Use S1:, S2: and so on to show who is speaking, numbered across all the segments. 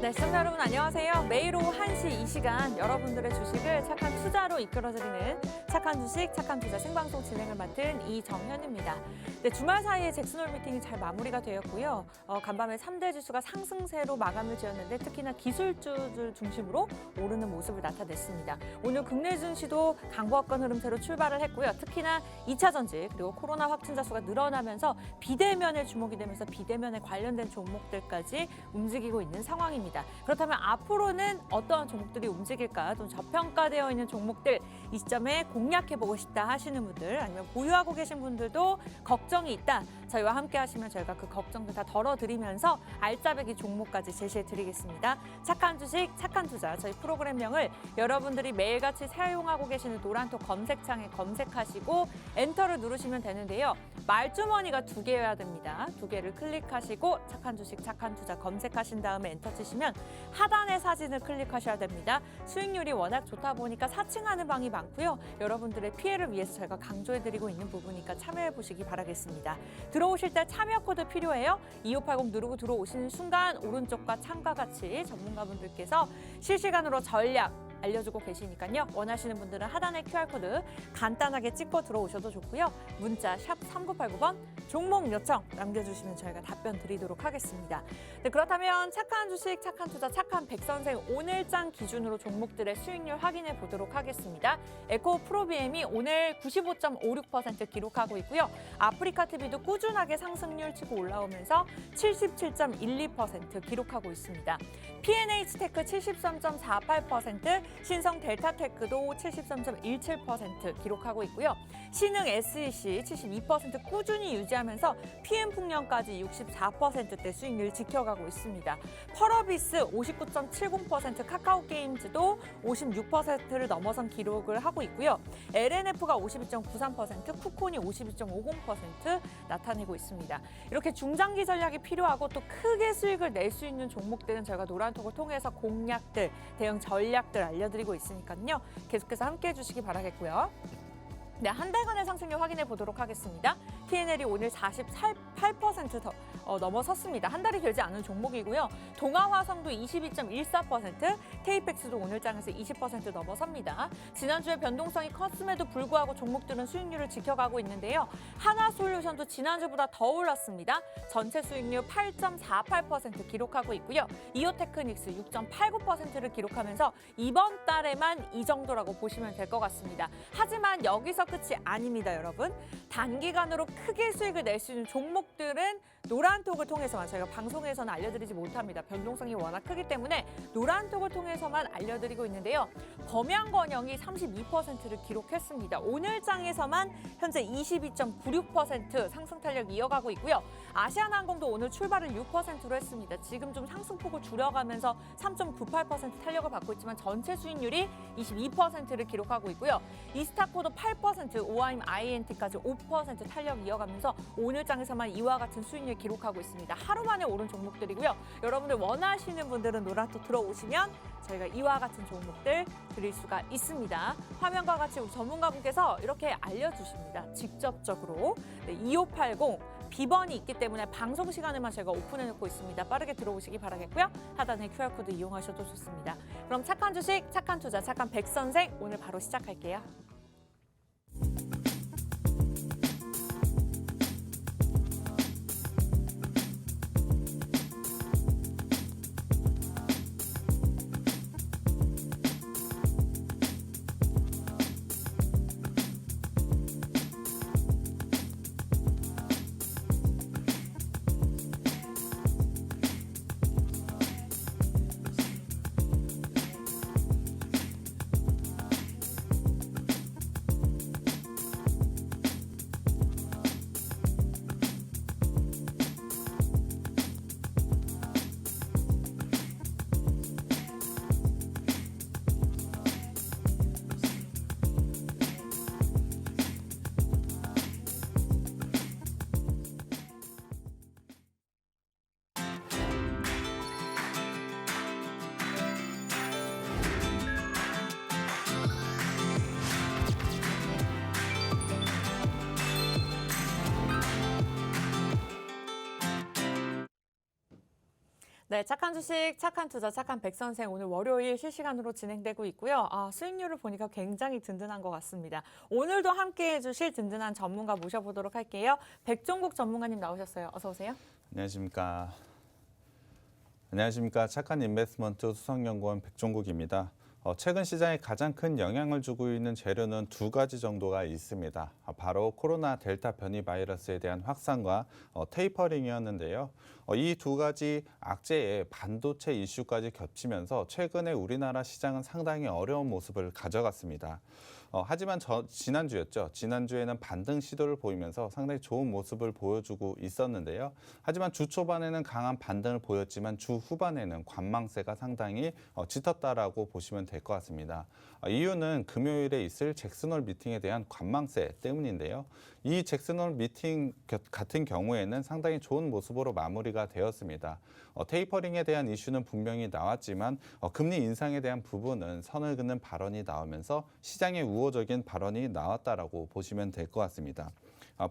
S1: 네, 시청자 여러분 안녕하세요. 매일 오후 1시 이 시간 여러분들의 주식을 착한 투자로 이끌어드리는 착한 주식, 착한 투자 생방송 진행을 맡은 이정현입니다. 네, 주말 사이에 잭슨홀 미팅이 잘 마무리가 되었고요. 간밤에 3대 지수가 상승세로 마감을 지었는데 특히나 기술주들 중심으로 오르는 모습을 나타냈습니다. 오늘 국내 증시도 강보합권 흐름세로 출발을 했고요. 특히나 2차 전지 그리고 코로나 확진자 수가 늘어나면서 비대면에 주목이 되면서 비대면에 관련된 종목들까지 움직이고 있는 상황입니다. 그렇다면 앞으로는 어떤 종목들이 움직일까? 좀 저평가되어 있는 종목들 이 시점에 공략해보고 싶다 하시는 분들 아니면 보유하고 계신 분들도 걱정이 있다. 저희와 함께 하시면 저희가 그 걱정들 다 덜어드리면서 알짜배기 종목까지 제시해드리겠습니다. 착한 주식, 착한 투자 저희 프로그램명을 여러분들이 매일같이 사용하고 계시는 노란톡 검색창에 검색하시고 엔터를 누르시면 되는데요. 말주머니가 2개여야 됩니다. 2개를 클릭하시고 착한 주식, 착한 투자 검색하신 다음에 엔터 치시면 하단의 사진을 클릭하셔야 됩니다. 수익률이 워낙 좋다 보니까 사칭하는 방이 많고요. 여러분들의 피해를 위해서 저희가 강조해드리고 있는 부분이니까 참여해보시기 바라겠습니다. 들어오실 때 참여 코드 필요해요. 2580 누르고 들어오시는 순간 오른쪽과 창과 같이 전문가분들께서 실시간으로 전략 알려주고 계시니까요. 원하시는 분들은 하단의 QR코드 간단하게 찍고 들어오셔도 좋고요. 문자 샵 3989번 종목 요청 남겨주시면 저희가 답변 드리도록 하겠습니다. 네, 그렇다면 착한 주식, 착한 투자, 착한 백선생 오늘장 기준으로 종목들의 수익률 확인해 보도록 하겠습니다. 에코 프로비엠이 오늘 95.56% 기록하고 있고요. 아프리카 TV도 꾸준하게 상승률 치고 올라오면서 77.12% 기록하고 있습니다. PNH테크 73.48%, 신성 델타테크도 73.17% 기록하고 있고요. 신흥 SEC 72% 꾸준히 유지하면서 PM풍년까지 64%대 수익률 지켜가고 있습니다. 펄어비스 59.70%, 카카오게임즈도 56%를 넘어선 기록을 하고 있고요. LNF가 52.93%, 쿠콘이 52.50% 나타내고 있습니다. 이렇게 중장기 전략이 필요하고 또 크게 수익을 낼 수 있는 종목들은 저희가 노란톡을 통해서 공략들, 대응 전략들 알려드리고 있으니까요. 계속해서 함께해 주시기 바라겠고요. 네, 한 달간의 상승률 확인해 보도록 하겠습니다. TNL이 오늘 48% 더 넘어섰습니다. 한 달이 되지 않은 종목이고요. 동아화성도 22.14%, 테이펙스도 오늘 장에서 20% 넘어섭니다. 지난주에 변동성이 컸음에도 불구하고 종목들은 수익률을 지켜가고 있는데요. 하나솔루션도 지난주보다 더 올랐습니다. 전체 수익률 8.48% 기록하고 있고요. 이오테크닉스 6.89%를 기록하면서 이번 달에만 이 정도라고 보시면 될 것 같습니다. 하지만 여기서 끝이 아닙니다, 여러분. 단기간으로 크게 수익을 낼 수 있는 종목들은 노란톡을 통해서만 저희가 방송에서는 알려드리지 못합니다. 변동성이 워낙 크기 때문에 노란톡을 통해서만 알려드리고 있는데요. 범양건영이 32%를 기록했습니다. 오늘 장에서만 현재 22.96% 상승 탄력 이어가고 있고요. 아시아나항공도 오늘 출발을 6%로 했습니다. 지금 좀 상승폭을 줄여가면서 3.98% 탄력을 받고 있지만 전체 수익률이 22%를 기록하고 있고요. 이스타코도 8%, 오아임 INT까지 5% 탄력 이어가면서 오늘 장에서만 이와 같은 수익률 기록하고 있습니다. 하루 만에 오른 종목들이고요. 여러분들 원하시는 분들은 노란톡 들어오시면 저희가 이와 같은 종목들 드릴 수가 있습니다. 화면과 같이 우리 전문가분께서 이렇게 알려주십니다. 직접적으로. 네, 2580 비번이 있기 때문에 방송 시간에만 저희가 오픈해놓고 있습니다. 빠르게 들어오시기 바라겠고요. 하단에 QR코드 이용하셔도 좋습니다. 그럼 착한 주식, 착한 투자, 착한 백선생 오늘 바로 시작할게요. 네, 착한 주식, 착한 투자, 착한 백선생 오늘 월요일 실시간으로 진행되고 있고요. 수익률을 보니까 굉장히 든든한 것 같습니다. 오늘도 함께해 주실 든든한 전문가 모셔보도록 할게요. 백종국 전문가님 나오셨어요. 어서 오세요.
S2: 안녕하십니까. 안녕하십니까. 착한 인베스트먼트 수석연구원 백종국입니다. 최근 시장에 가장 큰 영향을 주고 있는 재료는 두 가지 정도가 있습니다. 바로 코로나 델타 변이 바이러스에 대한 확산과 테이퍼링이었는데요. 이 두 가지 악재의 반도체 이슈까지 겹치면서 최근에 우리나라 시장은 상당히 어려운 모습을 가져갔습니다. 하지만 지난주였죠. 지난주에는 반등 시도를 보이면서 상당히 좋은 모습을 보여주고 있었는데요. 하지만 주 초반에는 강한 반등을 보였지만 주 후반에는 관망세가 상당히 짙었다라고 보시면 될 것 같습니다. 이유는 금요일에 있을 잭슨홀 미팅에 대한 관망세 때문인데요. 이 잭슨홀 미팅 같은 경우에는 상당히 좋은 모습으로 마무리가 되었습니다. 테이퍼링에 대한 이슈는 분명히 나왔지만 금리 인상에 대한 부분은 선을 긋는 발언이 나오면서 시장의 우호적인 발언이 나왔다라고 보시면 될 것 같습니다.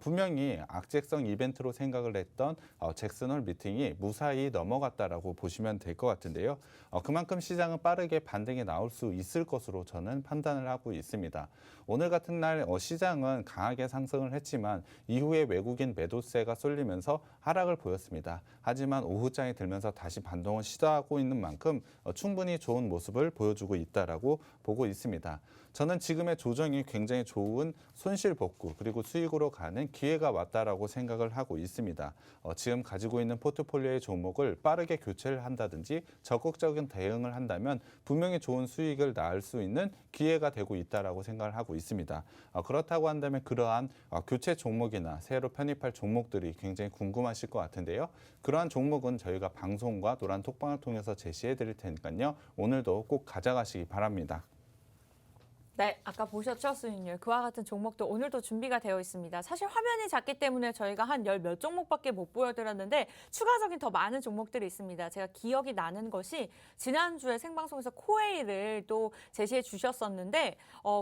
S2: 분명히 악재성 이벤트로 생각을 했던 잭슨홀 미팅이 무사히 넘어갔다라고 보시면 될 것 같은데요. 그만큼 시장은 빠르게 반등이 나올 수 있을 것으로 저는 판단을 하고 있습니다. 오늘 같은 날 시장은 강하게 상승을 했지만 이후에 외국인 매도세가 쏠리면서 하락을 보였습니다. 하지만 오후장에 들면서 다시 반동을 시도하고 있는 만큼 충분히 좋은 모습을 보여주고 있다라고 보고 있습니다. 저는 지금의 조정이 굉장히 좋은 손실 복구 그리고 수익으로 가는 기회가 왔다라고 생각을 하고 있습니다. 지금 가지고 있는 포트폴리오의 종목을 빠르게 교체를 한다든지 적극적인 대응을 한다면 분명히 좋은 수익을 낳을 수 있는 기회가 되고 있다라고 생각을 하고 있습니다. 그렇다고 한다면 그러한 교체 종목이나 새로 편입할 종목들이 굉장히 궁금하실 것 같은데요. 그러한 종목은 저희가 방송과 노란 톡방을 통해서 제시해 드릴 테니까요. 오늘도 꼭 가져가시기 바랍니다.
S1: 네, 아까 보셨죠, 수익률. 그와 같은 종목도 오늘도 준비가 되어 있습니다. 사실 화면이 작기 때문에 저희가 한 열 몇 종목밖에 못 보여드렸는데 추가적인 더 많은 종목들이 있습니다. 제가 기억이 나는 것이 지난주에 생방송에서 코웨이를 또 제시해 주셨었는데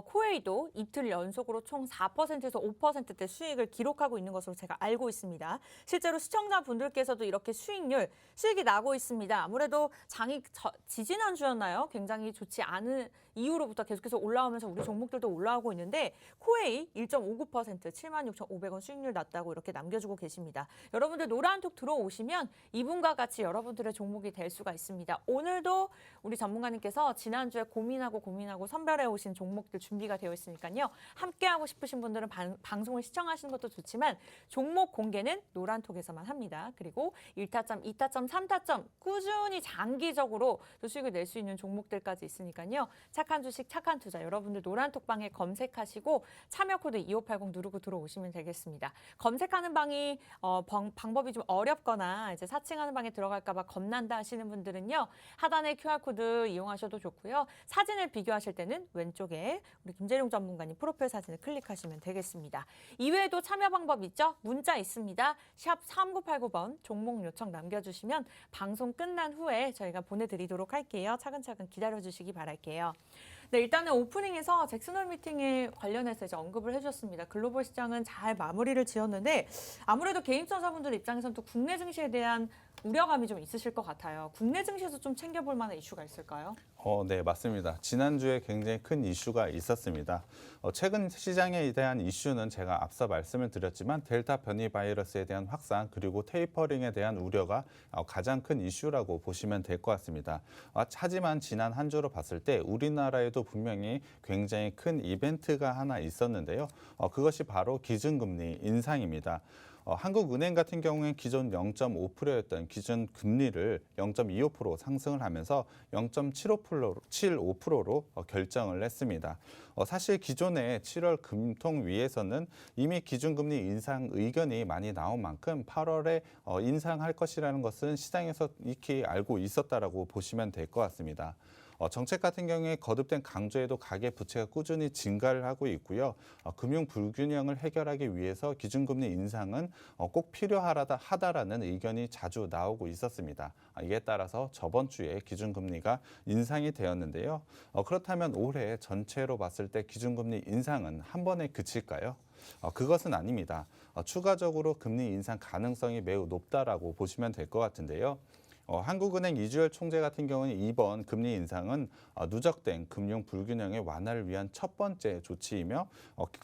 S1: 코웨이도 이틀 연속으로 총 4%에서 5%대 수익을 기록하고 있는 것으로 제가 알고 있습니다. 실제로 시청자분들께서도 이렇게 수익이 나고 있습니다. 아무래도 장이 지지난주였나요? 굉장히 좋지 않은 이후로부터 계속해서 올라오면서 우리 종목들도 올라오고 있는데 코웨이 1.59% 76,500원 수익률 났다고 이렇게 남겨주고 계십니다. 여러분들 노란톡 들어오시면 이분과 같이 여러분들의 종목이 될 수가 있습니다. 오늘도 우리 전문가님께서 지난주에 고민하고 선별해 오신 종목들 준비가 되어 있으니까요. 함께하고 싶으신 분들은 방송을 시청하시는 것도 좋지만 종목 공개는 노란톡에서만 합니다. 그리고 1타점, 2타점, 3타점 꾸준히 장기적으로 또 수익을 낼 수 있는 종목들까지 있으니까요. 착한 주식, 착한 투자 여러분들 노란톡방에 검색하시고 참여 코드 2580 누르고 들어오시면 되겠습니다. 검색하는 방이 방법이 좀 어렵거나 이제 사칭하는 방에 들어갈까 봐 겁난다 하시는 분들은요. 하단에 QR코드 이용하셔도 좋고요. 사진을 비교하실 때는 왼쪽에 우리 김재룡 전문가님 프로필 사진을 클릭하시면 되겠습니다. 이외에도 참여 방법 있죠? 문자 있습니다. 샵 3989번 종목 요청 남겨주시면 방송 끝난 후에 저희가 보내드리도록 할게요. 차근차근 기다려주시기 바랄게요. 네, 일단은 오프닝에서 잭슨홀 미팅에 관련해서 이제 언급을 해주셨습니다. 글로벌 시장은 잘 마무리를 지었는데 아무래도 개인 투자자분들 입장에서는 또 국내 증시에 대한 우려감이 좀 있으실 것 같아요. 국내 증시에서 좀 챙겨볼 만한 이슈가 있을까요?
S2: 네, 맞습니다. 지난주에 굉장히 큰 이슈가 있었습니다. 최근 시장에 대한 이슈는 제가 앞서 말씀을 드렸지만 델타 변이 바이러스에 대한 확산 그리고 테이퍼링에 대한 우려가 가장 큰 이슈라고 보시면 될 것 같습니다. 하지만 지난 한 주로 봤을 때 우리나라에도 분명히 굉장히 큰 이벤트가 하나 있었는데요. 그것이 바로 기준금리 인상입니다. 한국은행 같은 경우에 기존 0.5%였던 기준 금리를 0.25% 상승을 하면서 0.75%로 결정을 했습니다. 사실 기존에 7월 금통위에서는 이미 기준금리 인상 의견이 많이 나온 만큼 8월에 인상할 것이라는 것은 시장에서 익히 알고 있었다라고 보시면 될 것 같습니다. 정책 같은 경우에 거듭된 강조에도 가계 부채가 꾸준히 증가를 하고 있고요. 금융 불균형을 해결하기 위해서 기준금리 인상은 꼭 필요하다라는 의견이 자주 나오고 있었습니다. 이에 따라서 저번 주에 기준금리가 인상이 되었는데요. 그렇다면 올해 전체로 봤을 때 기준금리 인상은 한 번에 그칠까요? 그것은 아닙니다. 추가적으로 금리 인상 가능성이 매우 높다라고 보시면 될 것 같은데요. 한국은행 이주열 총재 같은 경우는 이번 금리 인상은 누적된 금융 불균형의 완화를 위한 첫 번째 조치이며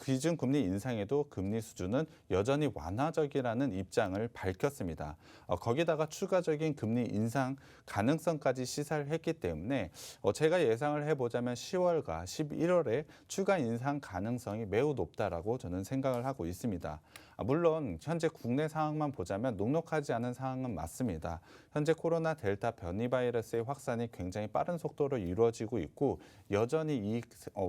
S2: 기준 금리 인상에도 금리 수준은 여전히 완화적이라는 입장을 밝혔습니다. 거기다가 추가적인 금리 인상 가능성까지 시사를 했기 때문에 제가 예상을 해보자면 10월과 11월에 추가 인상 가능성이 매우 높다라고 저는 생각을 하고 있습니다. 물론 현재 국내 상황만 보자면 녹록하지 않은 상황은 맞습니다. 현재 코로나 델타 변이 바이러스의 확산이 굉장히 빠른 속도로 이루어지고 있고 여전히 이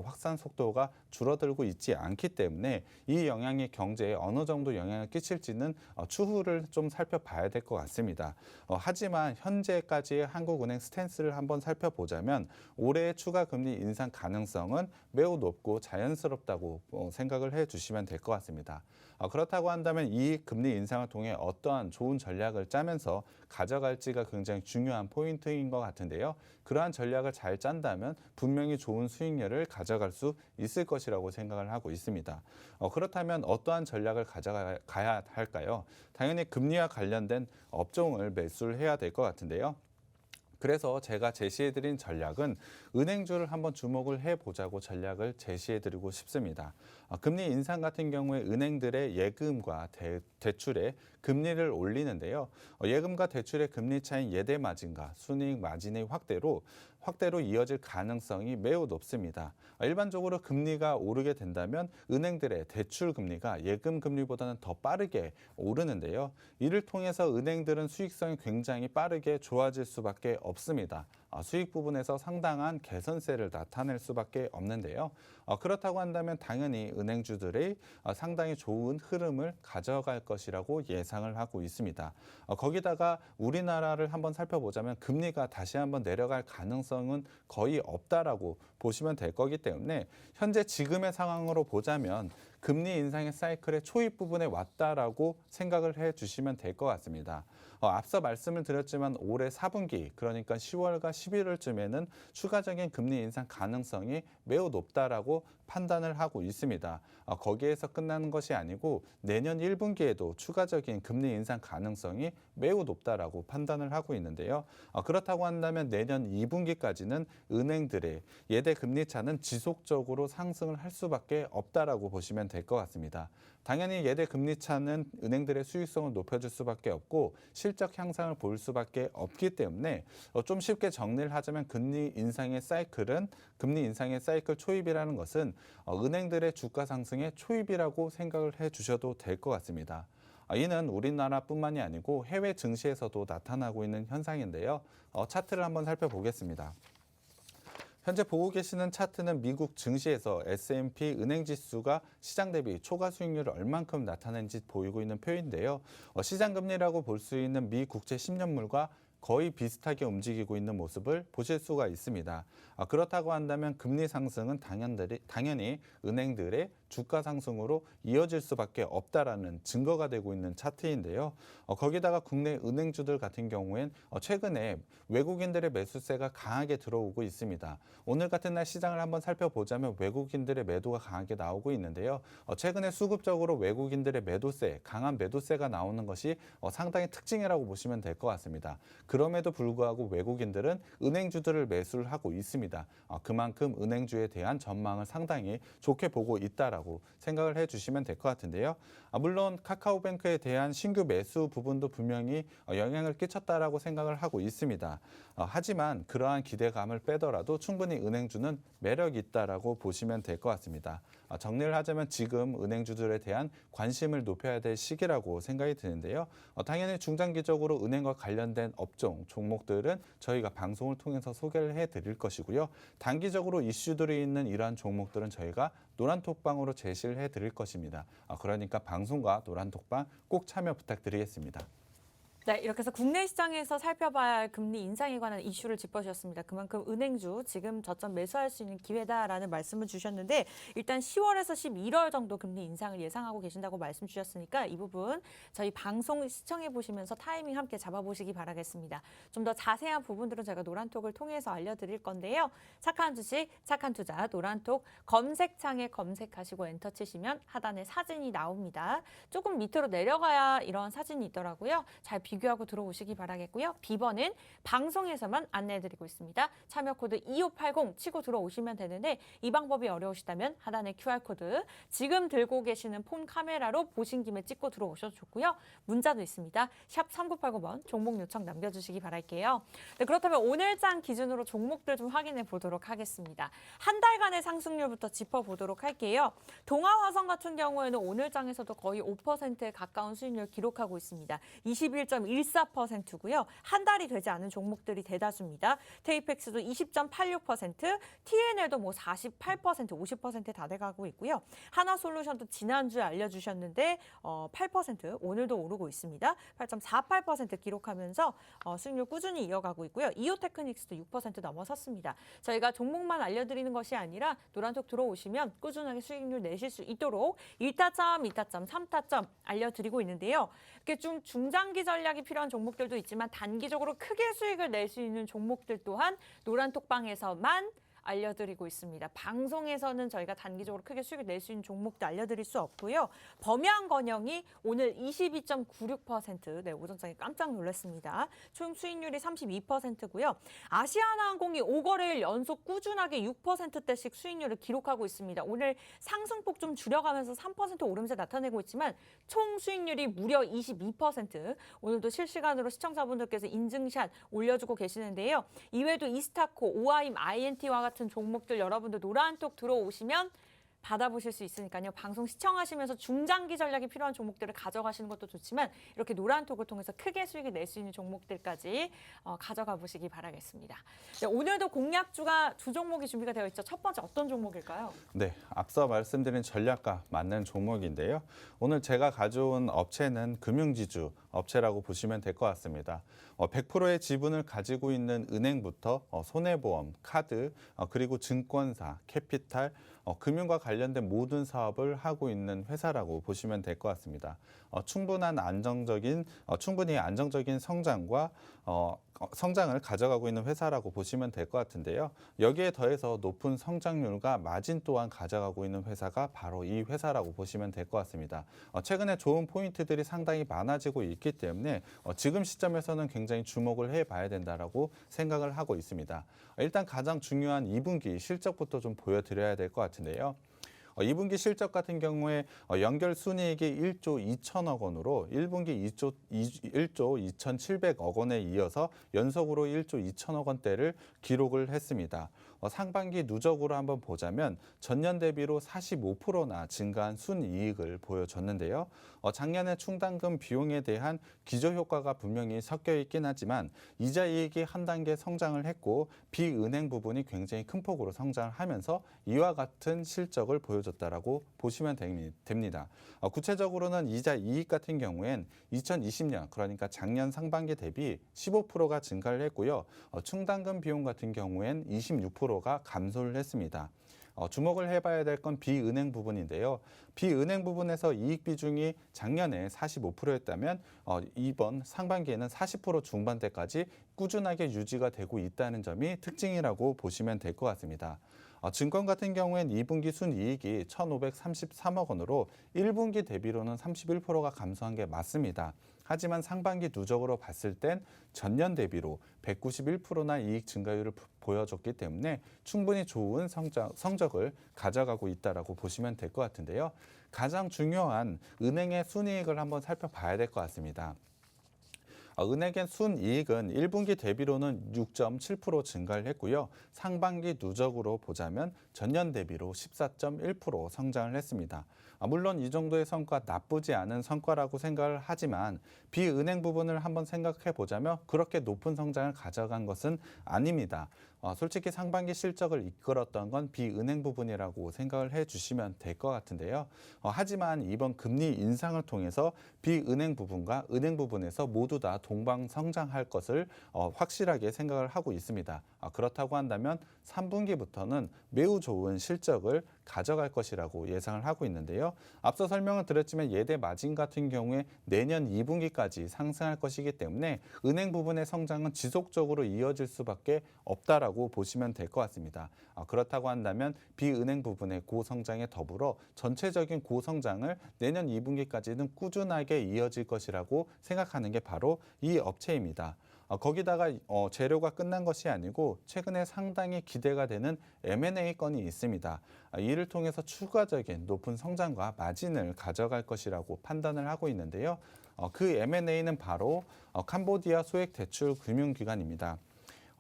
S2: 확산 속도가 줄어들고 있지 않기 때문에 이 영향이 경제에 어느 정도 영향을 끼칠지는 추후를 좀 살펴봐야 될 것 같습니다. 하지만 현재까지의 한국은행 스탠스를 한번 살펴보자면 올해의 추가 금리 인상 가능성은 매우 높고 자연스럽다고 생각을 해주시면 될 것 같습니다. 그렇다고 한다면 이 금리 인상을 통해 어떠한 좋은 전략을 짜면서 가져갈지가 굉장히 중요한 포인트인 것 같은데요. 그러한 전략을 잘 짠다면 분명히 좋은 수익률을 가져갈 수 있을 것이라고 생각을 하고 있습니다. 그렇다면 어떠한 전략을 가져가야 할까요? 당연히 금리와 관련된 업종을 매수를 해야 될 것 같은데요. 그래서 제가 제시해드린 전략은 은행주를 한번 주목을 해보자고 전략을 제시해드리고 싶습니다. 금리 인상 같은 경우에 은행들의 예금과 대출에 금리를 올리는데요. 예금과 대출의 금리 차인 예대 마진과 순이익 마진의 확대로 이어질 가능성이 매우 높습니다. 일반적으로 금리가 오르게 된다면 은행들의 대출 금리가 예금 금리보다는 더 빠르게 오르는데요. 이를 통해서 은행들은 수익성이 굉장히 빠르게 좋아질 수밖에 없습니다. 수익 부분에서 상당한 개선세를 나타낼 수밖에 없는데요. 그렇다고 한다면 당연히 은행주들의 상당히 좋은 흐름을 가져갈 것이라고 예상을 하고 있습니다. 거기다가 우리나라를 한번 살펴보자면 금리가 다시 한번 내려갈 가능성은 거의 없다라고 보시면 될 거기 때문에 현재 지금의 상황으로 보자면 금리 인상의 사이클의 초입 부분에 왔다라고 생각을 해주시면 될 것 같습니다. 앞서 말씀을 드렸지만 올해 4분기 그러니까 10월과 11월쯤에는 추가적인 금리 인상 가능성이 매우 높다라고 판단을 하고 있습니다. 거기에서 끝나는 것이 아니고 내년 1분기에도 추가적인 금리 인상 가능성이 매우 높다라고 판단을 하고 있는데요. 그렇다고 한다면 내년 2분기까지는 은행들의 예대 금리 차는 지속적으로 상승을 할 수밖에 없다라고 보시면 될 것 같습니다. 당연히 예대 금리 차는 은행들의 수익성을 높여줄 수밖에 없고 실적 향상을 볼 수밖에 없기 때문에 좀 쉽게 정리를 하자면 금리 인상의 사이클 초입이라는 것은 은행들의 주가 상승의 초입이라고 생각을 해주셔도 될 것 같습니다. 이는 우리나라뿐만이 아니고 해외 증시에서도 나타나고 있는 현상인데요. 차트를 한번 살펴보겠습니다. 현재 보고 계시는 차트는 미국 증시에서 S&P 은행지수가 시장 대비 초과 수익률을 얼만큼 나타낸지 보이고 있는 표인데요. 시장 금리라고 볼 수 있는 미 국채 10년물과 거의 비슷하게 움직이고 있는 모습을 보실 수가 있습니다. 그렇다고 한다면 금리 상승은 당연히 은행들의 주가 상승으로 이어질 수밖에 없다라는 증거가 되고 있는 차트인데요. 거기다가 국내 은행주들 같은 경우엔 최근에 외국인들의 매수세가 강하게 들어오고 있습니다. 오늘 같은 날 시장을 한번 살펴보자면 외국인들의 매도가 강하게 나오고 있는데요. 최근에 수급적으로 외국인들의 강한 매도세가 나오는 것이 상당히 특징이라고 보시면 될 것 같습니다. 그럼에도 불구하고 외국인들은 은행주들을 매수를 하고 있습니다. 그만큼 은행주에 대한 전망을 상당히 좋게 보고 있다라고 생각을 해주시면 될 것 같은데요. 물론 카카오뱅크에 대한 신규 매수 부분도 분명히 영향을 끼쳤다라고 생각을 하고 있습니다. 하지만 그러한 기대감을 빼더라도 충분히 은행주는 매력이 있다라고 보시면 될 것 같습니다. 정리를 하자면 지금 은행주들에 대한 관심을 높여야 될 시기라고 생각이 드는데요. 당연히 중장기적으로 은행과 관련된 업종, 종목들은 저희가 방송을 통해서 소개를 해드릴 것이고요. 단기적으로 이슈들이 있는 이러한 종목들은 저희가 노란톡방으로 제시를 해드릴 것입니다. 그러니까 방송과 노란톡방 꼭 참여 부탁드리겠습니다.
S1: 네, 이렇게 해서 국내 시장에서 살펴봐야 할 금리 인상에 관한 이슈를 짚어주셨습니다. 그만큼 은행주 지금 저점 매수할 수 있는 기회다라는 말씀을 주셨는데 일단 10월에서 11월 정도 금리 인상을 예상하고 계신다고 말씀 주셨으니까 이 부분 저희 방송 시청해 보시면서 타이밍 함께 잡아보시기 바라겠습니다. 좀 더 자세한 부분들은 제가 노란톡을 통해서 알려드릴 건데요. 착한 주식, 착한 투자, 노란톡 검색창에 검색하시고 엔터 치시면 하단에 사진이 나옵니다. 조금 밑으로 내려가야 이런 사진이 있더라고요. 잘 비교 비교하고 들어오시기 바라겠고요. 비번은 방송에서만 안내해드리고 있습니다. 참여 코드 2580 치고 들어오시면 되는데 이 방법이 어려우시다면 하단의 QR코드 지금 들고 계시는 폰 카메라로 보신 김에 찍고 들어오셔도 좋고요. 문자도 있습니다. 샵 3989번 종목 요청 남겨주시기 바랄게요. 네, 그렇다면 오늘장 기준으로 종목들 좀 확인해 보도록 하겠습니다. 한 달간의 상승률부터 짚어보도록 할게요. 동아화성 같은 경우에는 오늘장에서도 거의 5%에 가까운 수익률 기록하고 있습니다. 21.14%고요. 한 달이 되지 않은 종목들이 대다수입니다. 테이펙스도 20.86%, TNL도 뭐 48%, 50% 다 돼가고 있고요. 하나솔루션도 지난주에 알려주셨는데 8% 오늘도 오르고 있습니다. 8.48% 기록하면서 수익률 꾸준히 이어가고 있고요. 이오테크닉스도 6% 넘어섰습니다. 저희가 종목만 알려드리는 것이 아니라 노란톡 들어오시면 꾸준하게 수익률 내실 수 있도록 1타점, 2타점, 3타점 알려드리고 있는데요. 이렇게 좀 중장기 전략이 필요한 종목들도 있지만 단기적으로 크게 수익을 낼 수 있는 종목들 또한 노란톡방에서만 알려드리고 있습니다. 방송에서는 저희가 단기적으로 크게 수익을 낼 수 있는 종목도 알려드릴 수 없고요. 범양건영이 오늘 22.96%, 네, 오전장에 깜짝 놀랐습니다. 총 수익률이 32%고요. 아시아나항공이 5거래일 연속 꾸준하게 6%대씩 수익률을 기록하고 있습니다. 오늘 상승폭 좀 줄여가면서 3% 오름세 나타내고 있지만 총 수익률이 무려 22%. 오늘도 실시간으로 시청자분들께서 인증샷 올려주고 계시는데요. 이외에도 이스타코, 오아임, INT와 같은 종목들 여러분들 노란톡 들어오시면 받아보실 수 있으니까요. 방송 시청하시면서 중장기 전략이 필요한 종목들을 가져가시는 것도 좋지만 이렇게 노란톡을 통해서 크게 수익을 낼 수 있는 종목들까지 가져가 보시기 바라겠습니다. 네, 오늘도 공략주가 두 종목이 준비가 되어 있죠. 첫 번째 어떤 종목일까요?
S2: 네, 앞서 말씀드린 전략과 맞는 종목인데요. 오늘 제가 가져온 업체는 금융지주 업체라고 보시면 될 것 같습니다. 100%의 지분을 가지고 있는 은행부터 손해보험, 카드, 그리고 증권사, 캐피탈, 금융과 관련된 모든 사업을 하고 있는 회사라고 보시면 될 것 같습니다. 충분히 안정적인 성장과 성장을 가져가고 있는 회사라고 보시면 될 것 같은데요. 여기에 더해서 높은 성장률과 마진 또한 가져가고 있는 회사가 바로 이 회사라고 보시면 될 것 같습니다. 최근에 좋은 포인트들이 상당히 많아지고 있기 때문에 지금 시점에서는 굉장히 주목을 해봐야 된다라고 생각을 하고 있습니다. 일단 가장 중요한 2분기 실적부터 좀 보여드려야 될 것 같은데요. 2분기 실적 같은 경우에 연결 순이익이 1조 2천억 원으로 1분기 1조 2,700억 원에 이어서 연속으로 1조 2천억 원대를 기록을 했습니다. 상반기 누적으로 한번 보자면 전년 대비로 45%나 증가한 순이익을 보여줬는데요. 작년에 충당금 비용에 대한 기저효과가 분명히 섞여 있긴 하지만 이자 이익이 한 단계 성장을 했고 비은행 부분이 굉장히 큰 폭으로 성장을 하면서 이와 같은 실적을 보여줬다라고 보시면 됩니다. 구체적으로는 이자 이익 같은 경우엔 2020년 그러니까 작년 상반기 대비 15%가 증가를 했고요. 충당금 비용 같은 경우엔 26%가 감소를 했습니다. 주목을 해봐야 될 건 비은행 부분인데요. 비은행 부분에서 이익 비중이 작년에 45%였다면 이번 상반기에는 40% 중반대까지 꾸준하게 유지가 되고 있다는 점이 특징이라고 보시면 될 것 같습니다. 증권 같은 경우엔 2분기 순이익이 1,533억 원으로 1분기 대비로는 31%가 감소한 게 맞습니다. 하지만 상반기 누적으로 봤을 땐 전년 대비로 191%나 이익 증가율을 보여줬기 때문에 충분히 좋은 성적을 가져가고 있다라고 보시면 될 것 같은데요. 가장 중요한 은행의 순이익을 한번 살펴봐야 될 것 같습니다. 은행의 순이익은 1분기 대비로는 6.7% 증가를 했고요. 상반기 누적으로 보자면 전년 대비로 14.1% 성장을 했습니다. 물론 이 정도의 성과 나쁘지 않은 성과라고 생각을 하지만 비은행 부분을 한번 생각해 보자면 그렇게 높은 성장을 가져간 것은 아닙니다. 솔직히 상반기 실적을 이끌었던 건 비은행 부분이라고 생각을 해주시면 될 것 같은데요. 하지만 이번 금리 인상을 통해서 비은행 부분과 은행 부분에서 모두 다 동방 성장할 것을 확실하게 생각을 하고 있습니다. 그렇다고 한다면 3분기부터는 매우 좋은 실적을 가져갈 것이라고 예상을 하고 있는데요. 앞서 설명을 드렸지만 예대 마진 같은 경우에 내년 2분기까지 상승할 것이기 때문에 은행 부분의 성장은 지속적으로 이어질 수밖에 없다라고 업체라고 보시면 될 것 같습니다. 그렇다고 한다면 비은행 부분의 고성장에 더불어 전체적인 고성장을 내년 2분기까지는 꾸준하게 이어질 것이라고 생각하는 게 바로 이 업체입니다. 거기다가 재료가 끝난 것이 아니고 최근에 상당히 기대가 되는 M&A 건이 있습니다. 이를 통해서 추가적인 높은 성장과 마진을 가져갈 것이라고 판단을 하고 있는데요. 그 M&A는 바로 캄보디아 소액대출 금융기관입니다.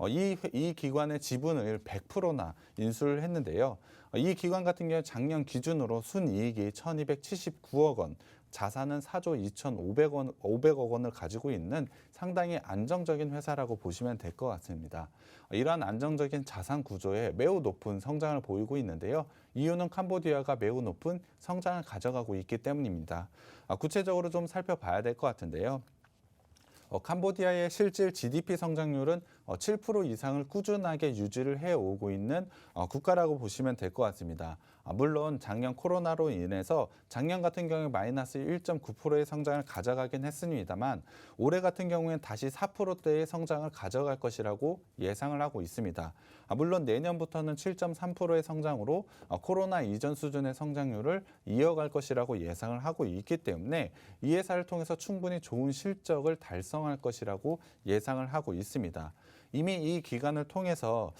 S2: 이 기관의 지분을 100%나 인수를 했는데요. 이 기관 같은 경우 작년 기준으로 순이익이 1,279억 원, 자산은 4조 2,500억 원을 가지고 있는 상당히 안정적인 회사라고 보시면 될 것 같습니다. 이러한 안정적인 자산 구조에 매우 높은 성장을 보이고 있는데요. 이유는 캄보디아가 매우 높은 성장을 가져가고 있기 때문입니다. 구체적으로 좀 살펴봐야 될 것 같은데요. 캄보디아의 실질 GDP 성장률은 7% 이상을 꾸준하게 유지를 해오고 있는 국가라고 보시면 될 것 같습니다. 물론 작년 코로나로 인해서 작년 같은 경우에 마이너스 1.9%의 성장을 가져가긴 했습니다만 올해 같은 경우에는 다시 4%대의 성장을 가져갈 것이라고 예상을 하고 있습니다. 물론 내년부터는 7.3%의 성장으로 코로나 이전 수준의 성장률을 이어갈 것이라고 예상을 하고 있기 때문에 이 회사를 통해서 충분히 좋은 실적을 달성할 것이라고 예상을 하고 있습니다. 이미 이 기간을 통해서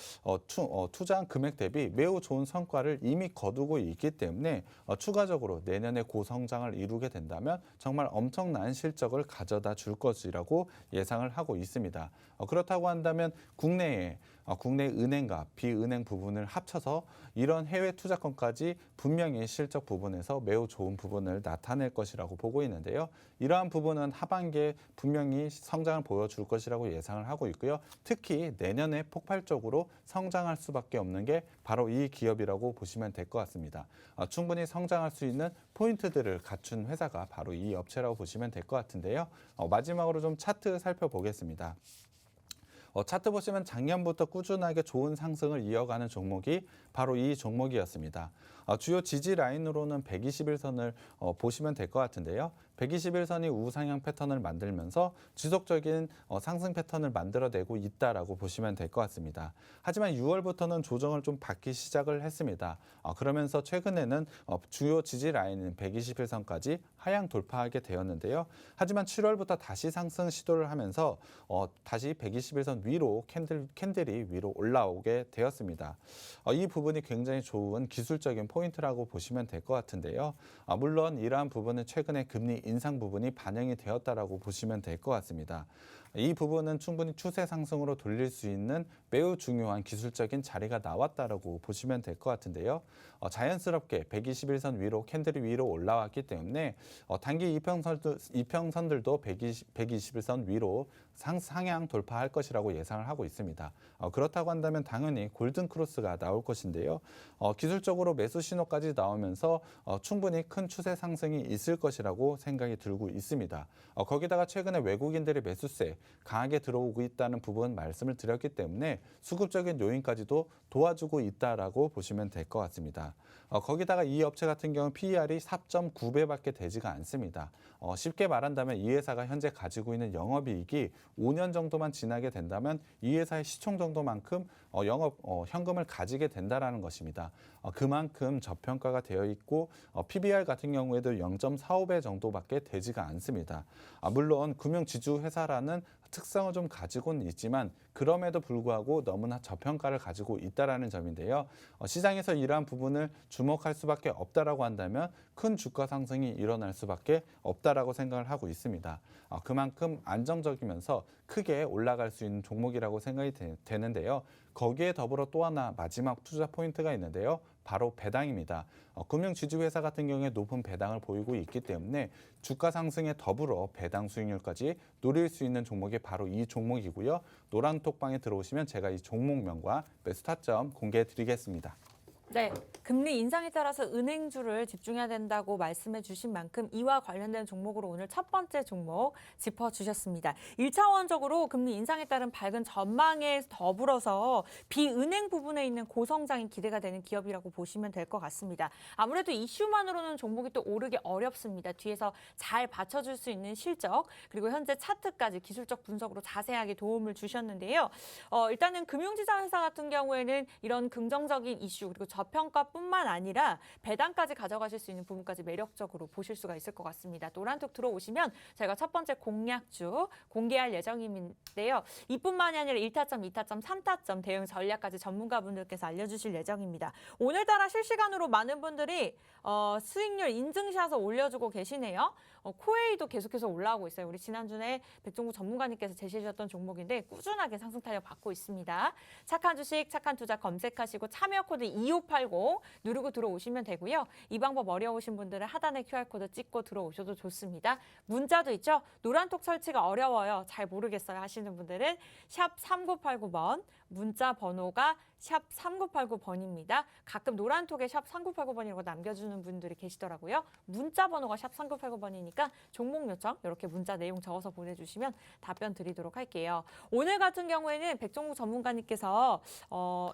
S2: 투자한 금액 대비 매우 좋은 성과를 이미 거두고 있기 때문에 추가적으로 내년에 고성장을 이루게 된다면 정말 엄청난 실적을 가져다 줄 것이라고 예상을 하고 있습니다. 그렇다고 한다면 국내 은행과 비은행 부분을 합쳐서 이런 해외 투자권까지 분명히 실적 부분에서 매우 좋은 부분을 나타낼 것이라고 보고 있는데요. 이러한 부분은 하반기에 분명히 성장을 보여줄 것이라고 예상을 하고 있고요. 특히 내년에 폭발적으로 성장할 수밖에 없는 게 바로 이 기업이라고 보시면 될 것 같습니다. 충분히 성장할 수 있는 포인트들을 갖춘 회사가 바로 이 업체라고 보시면 될 것 같은데요. 마지막으로 좀 차트 살펴보겠습니다. 차트 보시면 작년부터 꾸준하게 좋은 상승을 이어가는 종목이 바로 이 종목이었습니다. 주요 지지 라인으로는 121선을 보시면 될 것 같은데요. 121선이 우상향 패턴을 만들면서 지속적인 상승 패턴을 만들어내고 있다라고 보시면 될 것 같습니다. 하지만 6월부터는 조정을 좀 받기 시작을 했습니다. 그러면서 최근에는 주요 지지 라인은 121선까지 하향 돌파하게 되었는데요. 하지만 7월부터 다시 상승 시도를 하면서 다시 121선 위로 캔들이 위로 올라오게 되었습니다. 이 부분이 굉장히 좋은 기술적인 포인트라고 보시면 될 것 같은데요. 물론 이러한 부분은 최근에 금리 인상 부분이 반영이 되었다라고 보시면 될 것 같습니다. 이 부분은 충분히 추세 상승으로 돌릴 수 있는 매우 중요한 기술적인 자리가 나왔다라고 보시면 될 것 같은데요. 자연스럽게 121선 위로 캔들이 위로 올라왔기 때문에 단기 이평선들도 121선 위로 상향 돌파할 것이라고 예상을 하고 있습니다. 그렇다고 한다면 당연히 골든 크로스가 나올 것인데요. 기술적으로 매수 신호까지 나오면서 충분히 큰 추세 상승이 있을 것이라고 생각이 들고 있습니다. 거기다가 최근에 외국인들의 매수세 강하게 들어오고 있다는 부분 말씀을 드렸기 때문에 수급적인 요인까지도 도와주고 있다라고 보시면 될 것 같습니다. 거기다가 이 업체 같은 경우는 PER이 4.9배밖에 되지가 않습니다. 쉽게 말한다면 이 회사가 현재 가지고 있는 영업이익이 5년 정도만 지나게 된다면 이 회사의 시총 정도만큼 현금을 가지게 된다라는 것입니다. 그만큼 저평가가 되어 있고 PBR 같은 경우에도 0.45배 정도밖에 되지가 않습니다. 물론 금융지주 회사라는 특성을 좀 가지고는 있지만 그럼에도 불구하고 너무나 저평가를 가지고 있다라는 점인데요. 시장에서 이러한 부분을 주목할 수밖에 없다라고 한다면 큰 주가 상승이 일어날 수밖에 없다라고 생각을 하고 있습니다. 그만큼 안정적이면서 크게 올라갈 수 있는 종목이라고 생각이 되는데요. 거기에 더불어 또 하나 마지막 투자 포인트가 있는데요. 바로 배당입니다. 금융지주회사 같은 경우에 높은 배당을 보이고 있기 때문에 주가 상승에 더불어 배당 수익률까지 노릴 수 있는 종목이 바로 이 종목이고요. 노란톡방에 들어오시면 제가 이 종목명과 매수 타점 공개해 드리겠습니다.
S1: 네, 금리 인상에 따라서 은행주를 집중해야 된다고 말씀해 주신 만큼 이와 관련된 종목으로 오늘 첫 번째 종목 짚어주셨습니다. 1차원적으로 금리 인상에 따른 밝은 전망에 더불어서 비은행 부분에 있는 고성장이 기대가 되는 기업이라고 보시면 될 것 같습니다. 아무래도 이슈만으로는 종목이 또 오르기 어렵습니다. 뒤에서 잘 받쳐줄 수 있는 실적, 그리고 현재 차트까지 기술적 분석으로 자세하게 도움을 주셨는데요. 일단은 금융지자 회사 같은 경우에는 이런 긍정적인 이슈, 그리고 저평가뿐만 아니라 배당까지 가져가실 수 있는 부분까지 매력적으로 보실 수가 있을 것 같습니다. 노란톡 들어오시면 저희가 첫 번째 공략주 공개할 예정인데요. 이뿐만이 아니라 1타점, 2타점, 3타점 대응 전략까지 전문가분들께서 알려주실 예정입니다. 오늘따라 실시간으로 많은 분들이 수익률 인증샷을 올려주고 계시네요. 코웨이도 계속해서 올라오고 있어요. 우리 지난주에 백종구 전문가님께서 제시해 주셨던 종목인데 꾸준하게 상승 탄력 받고 있습니다. 착한 주식, 착한 투자 검색하시고 참여 코드 2580 누르고 들어오시면 되고요. 이 방법 어려우신 분들은 하단에 QR코드 찍고 들어오셔도 좋습니다. 문자도 있죠. 노란톡 설치가 어려워요. 잘 모르겠어요 하시는 분들은 샵 3989번, 문자 번호가 샵 3989번입니다. 가끔 노란톡에 샵 3989번이라고 남겨주는 분들이 계시더라고요. 문자 번호가 샵 3989번이니까 종목 요청 이렇게 문자 내용 적어서 보내주시면 답변 드리도록 할게요. 오늘 같은 경우에는 백종국 전문가님께서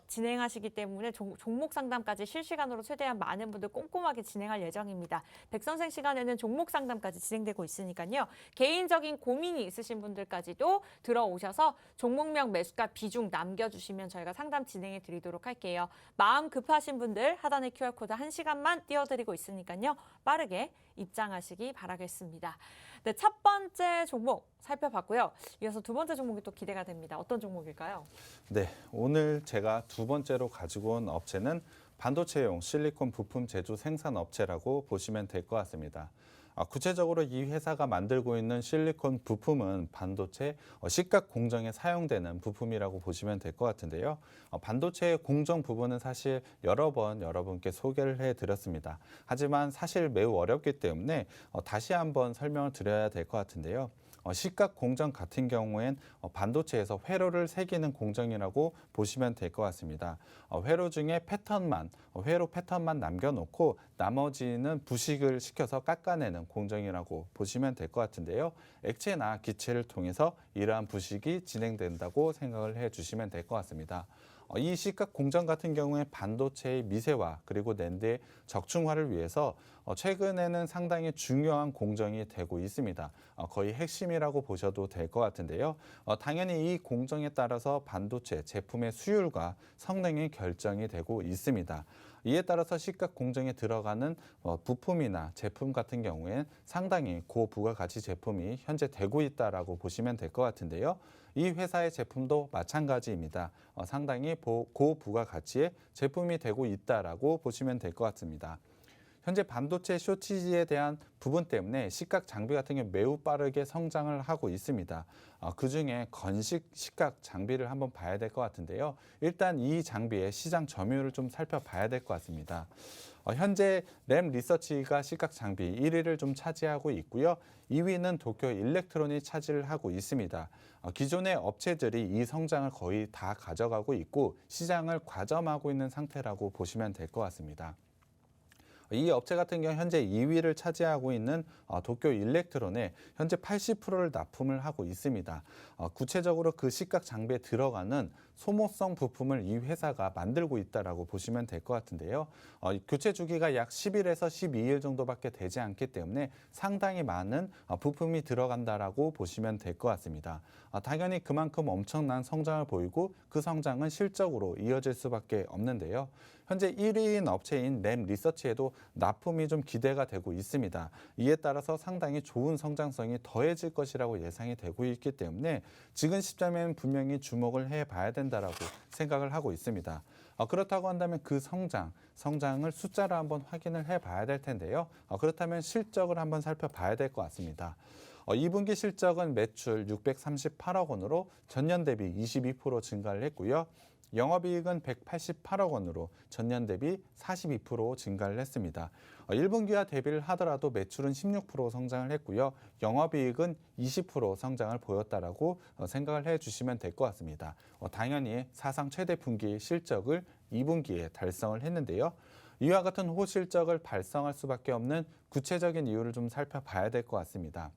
S1: 진행하시기 때문에 종목 상담까지 실시간으로 최대한 많은 분들 꼼꼼하게 진행할 예정입니다. 백 선생 시간에는 종목 상담까지 진행되고 있으니까요. 개인적인 고민이 있으신 분들까지도 들어오셔서 종목명 매수가 비중 남겨주시면 저희가 상담 진행해 드리도록 할게요. 마음 급하신 분들 하단에 QR코드 1시간만 띄워드리고 있으니까요. 빠르게 입장하시기 바라겠습니다. 네, 첫 번째 종목 살펴봤고요. 이어서 두 번째 종목이 또 기대가 됩니다. 어떤 종목일까요?
S2: 네, 오늘 제가 두 번째로 가지고 온 업체는 반도체용 실리콘 부품 제조 생산 업체라고 보시면 될 것 같습니다. 구체적으로 이 회사가 만들고 있는 실리콘 부품은 반도체 식각 공정에 사용되는 부품이라고 보시면 될 것 같은데요. 반도체의 공정 부분은 사실 여러 번 여러분께 소개를 해드렸습니다. 하지만 사실 매우 어렵기 때문에 다시 한번 설명을 드려야 될 것 같은데요. 식각 공정 같은 경우엔 반도체에서 회로를 새기는 공정이라고 보시면 될 것 같습니다. 회로 중에 회로 패턴만 남겨놓고 나머지는 부식을 시켜서 깎아내는 공정이라고 보시면 될 것 같은데요. 액체나 기체를 통해서 이러한 부식이 진행된다고 생각을 해주시면 될 것 같습니다. 이 식각 공정 같은 경우에 반도체의 미세화 그리고 낸드의 적중화를 위해서 최근에는 상당히 중요한 공정이 되고 있습니다. 거의 핵심이라고 보셔도 될 것 같은데요. 당연히 이 공정에 따라서 반도체 제품의 수율과 성능이 결정이 되고 있습니다. 이에 따라서 식각 공정에 들어가는 부품이나 제품 같은 경우엔 상당히 고부가가치 제품이 현재 되고 있다라고 보시면 될 것 같은데요. 이 회사의 제품도 마찬가지입니다. 상당히 고부가가치의 제품이 되고 있다라고 보시면 될 것 같습니다. 현재 반도체 쇼티지에 대한 부분 때문에 식각 장비 같은 경우 매우 빠르게 성장을 하고 있습니다. 그중에 건식 식각 장비를 한번 봐야 될 것 같은데요. 일단 이 장비의 시장 점유율을 좀 살펴봐야 될 것 같습니다. 현재 램 리서치가 식각 장비 1위를 좀 차지하고 있고요. 2위는 도쿄 일렉트론이 차지를 하고 있습니다. 기존의 업체들이 이 성장을 거의 다 가져가고 있고 시장을 과점하고 있는 상태라고 보시면 될 것 같습니다. 이 업체 같은 경우 현재 2위를 차지하고 있는 도쿄 일렉트론에 현재 80%를 납품을 하고 있습니다. 구체적으로 그 식각 장비에 들어가는 소모성 부품을 이 회사가 만들고 있다라고 보시면 될 것 같은데요. 교체 주기가 약 10일에서 12일 정도밖에 되지 않기 때문에 상당히 많은 부품이 들어간다라고 보시면 될 것 같습니다. 당연히 그만큼 엄청난 성장을 보이고 그 성장은 실적으로 이어질 수밖에 없는데요. 현재 1위인 업체인 램 리서치에도 납품이 좀 기대가 되고 있습니다. 이에 따라서 상당히 좋은 성장성이 더해질 것이라고 예상이 되고 있기 때문에 지금 시점에는 분명히 주목을 해봐야 된다라고 생각을 하고 있습니다. 그렇다고 한다면 그 성장을 숫자로 한번 확인을 해봐야 될 텐데요. 그렇다면 실적을 한번 살펴봐야 될 것 같습니다. 2분기 실적은 매출 638억 원으로 전년 대비 22% 증가를 했고요. 영업이익은 188억 원으로 전년 대비 42% 증가를 했습니다. 1분기와 대비를 하더라도 매출은 16% 성장을 했고요. 영업이익은 20% 성장을 보였다라고 생각을 해주시면 될 것 같습니다. 당연히 사상 최대 분기 실적을 2분기에 달성을 했는데요. 이와 같은 호실적을 발생할 수밖에 없는 구체적인 이유를 좀 살펴봐야 될 것 같습니다.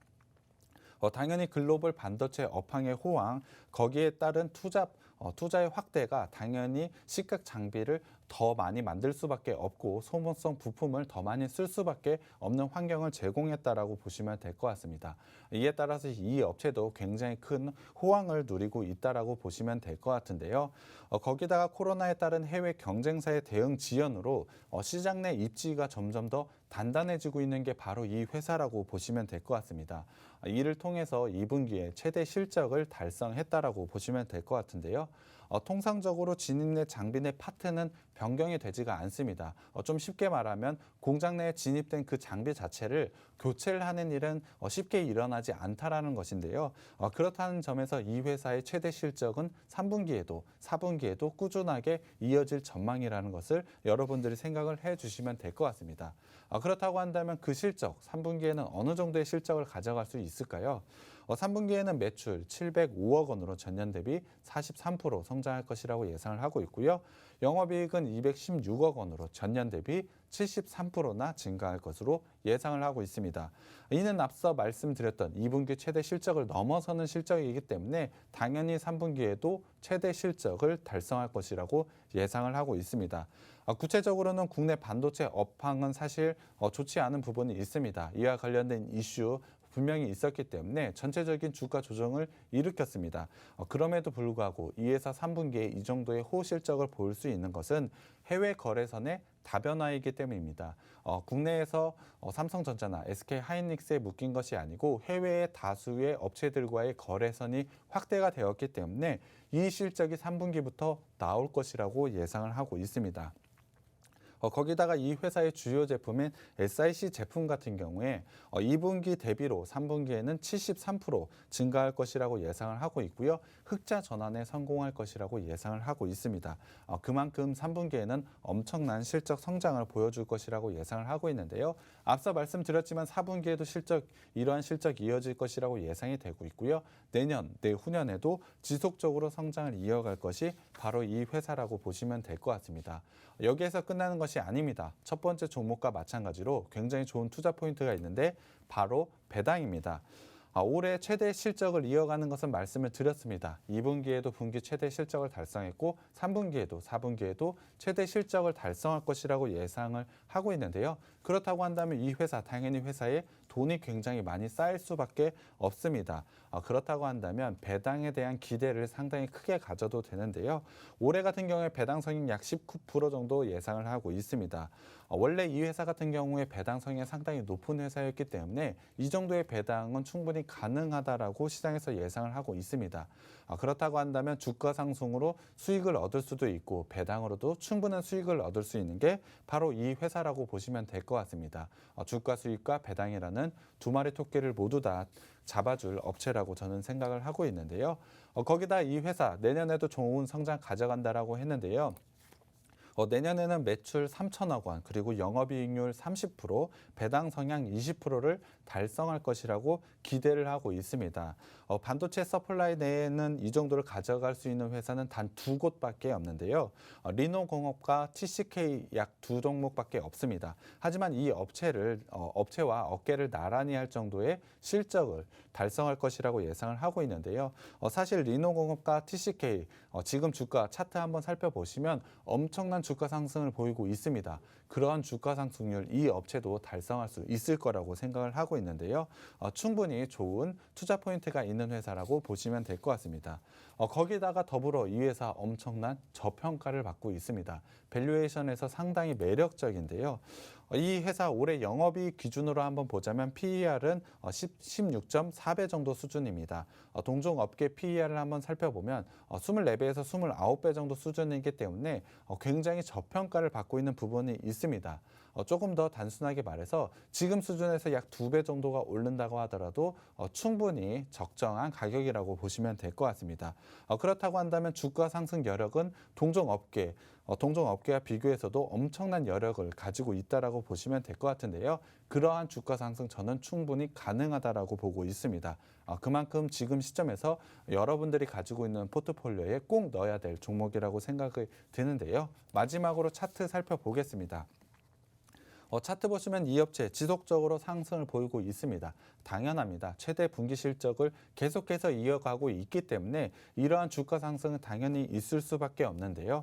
S2: 당연히 글로벌 반도체 업황의 호황, 거기에 따른 투자의 확대가 당연히 시각 장비를 더 많이 만들 수밖에 없고 소모성 부품을 더 많이 쓸 수밖에 없는 환경을 제공했다라고 보시면 될 것 같습니다. 이에 따라서 이 업체도 굉장히 큰 호황을 누리고 있다라고 보시면 될 것 같은데요. 거기다가 코로나에 따른 해외 경쟁사의 대응 지연으로 시장 내 입지가 점점 더 단단해지고 있는 게 바로 이 회사라고 보시면 될 것 같습니다. 이를 통해서 2분기에 최대 실적을 달성했다라고 보시면 될 것 같은데요. 통상적으로 진입 내 장비 내 파트는 변경이 되지가 않습니다. 좀 쉽게 말하면 공장 내에 진입된 그 장비 자체를 교체를 하는 일은 쉽게 일어나지 않다라는 것인데요. 그렇다는 점에서 이 회사의 최대 실적은 3분기에도 4분기에도 꾸준하게 이어질 전망이라는 것을 여러분들이 생각을 해주시면 될 것 같습니다. 그렇다고 한다면 그 실적, 3분기에는 어느 정도의 실적을 가져갈 수 있을까요? 3분기에는 매출 705억 원으로 전년 대비 43% 성장할 것이라고 예상을 하고 있고요. 영업이익은 216억 원으로 전년 대비 73%나 증가할 것으로 예상을 하고 있습니다. 이는 앞서 말씀드렸던 2분기 최대 실적을 넘어서는 실적이기 때문에 당연히 3분기에도 최대 실적을 달성할 것이라고 예상을 하고 있습니다. 구체적으로는 국내 반도체 업황은 사실 좋지 않은 부분이 있습니다. 이와 관련된 이슈 분명히 있었기 때문에 전체적인 주가 조정을 일으켰습니다. 그럼에도 불구하고 이 회사 3분기에 이 정도의 호실적을 보일 수 있는 것은 해외 거래선의 다변화이기 때문입니다. 국내에서 삼성전자나 SK하이닉스에 묶인 것이 아니고 해외의 다수의 업체들과의 거래선이 확대가 되었기 때문에 이 실적이 3분기부터 나올 것이라고 예상을 하고 있습니다. 거기다가 이 회사의 주요 제품인 SiC 제품 같은 경우에 2분기 대비로 3분기에는 73% 증가할 것이라고 예상을 하고 있고요. 흑자 전환에 성공할 것이라고 예상을 하고 있습니다. 그만큼 3분기에는 엄청난 실적 성장을 보여줄 것이라고 예상을 하고 있는데요. 앞서 말씀드렸지만 4분기에도 이러한 실적이 이어질 것이라고 예상이 되고 있고요. 내년, 내후년에도 지속적으로 성장을 이어갈 것이 바로 이 회사라고 보시면 될 것 같습니다. 여기에서 끝나는 것이 아닙니다. 첫 번째 종목과 마찬가지로 굉장히 좋은 투자 포인트가 있는데 바로 배당입니다. 올해 최대 실적을 이어가는 것은 말씀을 드렸습니다. 2분기에도 분기 최대 실적을 달성했고 3분기에도 4분기에도 최대 실적을 달성할 것이라고 예상을 하고 있는데요. 그렇다고 한다면 이 회사, 당연히 회사에 돈이 굉장히 많이 쌓일 수밖에 없습니다. 그렇다고 한다면 배당에 대한 기대를 상당히 크게 가져도 되는데요. 올해 같은 경우에 배당 성익 약 19% 정도 예상을 하고 있습니다. 원래 이 회사 같은 경우에 배당 성익이 상당히 높은 회사였기 때문에 이 정도의 배당은 충분히 가능하다라고 시장에서 예상을 하고 있습니다. 그렇다고 한다면 주가 상승으로 수익을 얻을 수도 있고 배당으로도 충분한 수익을 얻을 수 있는 게 바로 이 회사라고 보시면 될 것 같습니다. 주가 수익과 배당이라는 두 마리 토끼를 모두 다 잡아줄 업체라고 저는 생각을 하고 있는데요. 거기다 이 회사 내년에도 좋은 성장 가져간다라고 했는데요. 내년에는 매출 3천억 원, 그리고 영업이익률 30%, 배당 성향 20%를 달성할 것이라고 기대를 하고 있습니다. 반도체 서플라이 내에는 이 정도를 가져갈 수 있는 회사는 단 2곳밖에 없는데요. 리노공업과 TCK 약 2종목밖에 없습니다. 하지만 이 업체와 어깨를 나란히 할 정도의 실적을 달성할 것이라고 예상을 하고 있는데요. 사실 리노공업과 TCK 지금 주가 차트 한번 살펴보시면 엄청난 주가 상승을 보이고 있습니다. 그러한 주가 상승률 이 업체도 달성할 수 있을 거라고 생각을 하고 있는데요. 충분히 좋은 투자 포인트가 있는 회사라고 보시면 될 것 같습니다. 거기다가 더불어 이 회사 엄청난 저평가를 받고 있습니다. 밸류에이션에서 상당히 매력적인데요. 이 회사 올해 영업이익 기준으로 한번 보자면 PER은 16.4배 정도 수준입니다. 동종 업계 PER을 한번 살펴보면 24배에서 29배 정도 수준이기 때문에 굉장히 저평가를 받고 있는 부분이 있습니다. 있습니다. 조금 더 단순하게 말해서 지금 수준에서 약 2배 정도가 오른다고 하더라도 충분히 적정한 가격이라고 보시면 될 것 같습니다. 그렇다고 한다면 주가 상승 여력은 동종업계와 비교해서도 엄청난 여력을 가지고 있다라고 보시면 될 것 같은데요. 그러한 주가 상승 저는 충분히 가능하다라고 보고 있습니다. 그만큼 지금 시점에서 여러분들이 가지고 있는 포트폴리오에 꼭 넣어야 될 종목이라고 생각이 드는데요. 마지막으로 차트 살펴보겠습니다. 차트 보시면 이 업체 지속적으로 상승을 보이고 있습니다. 당연합니다. 최대 분기 실적을 계속해서 이어가고 있기 때문에 이러한 주가 상승은 당연히 있을 수밖에 없는데요.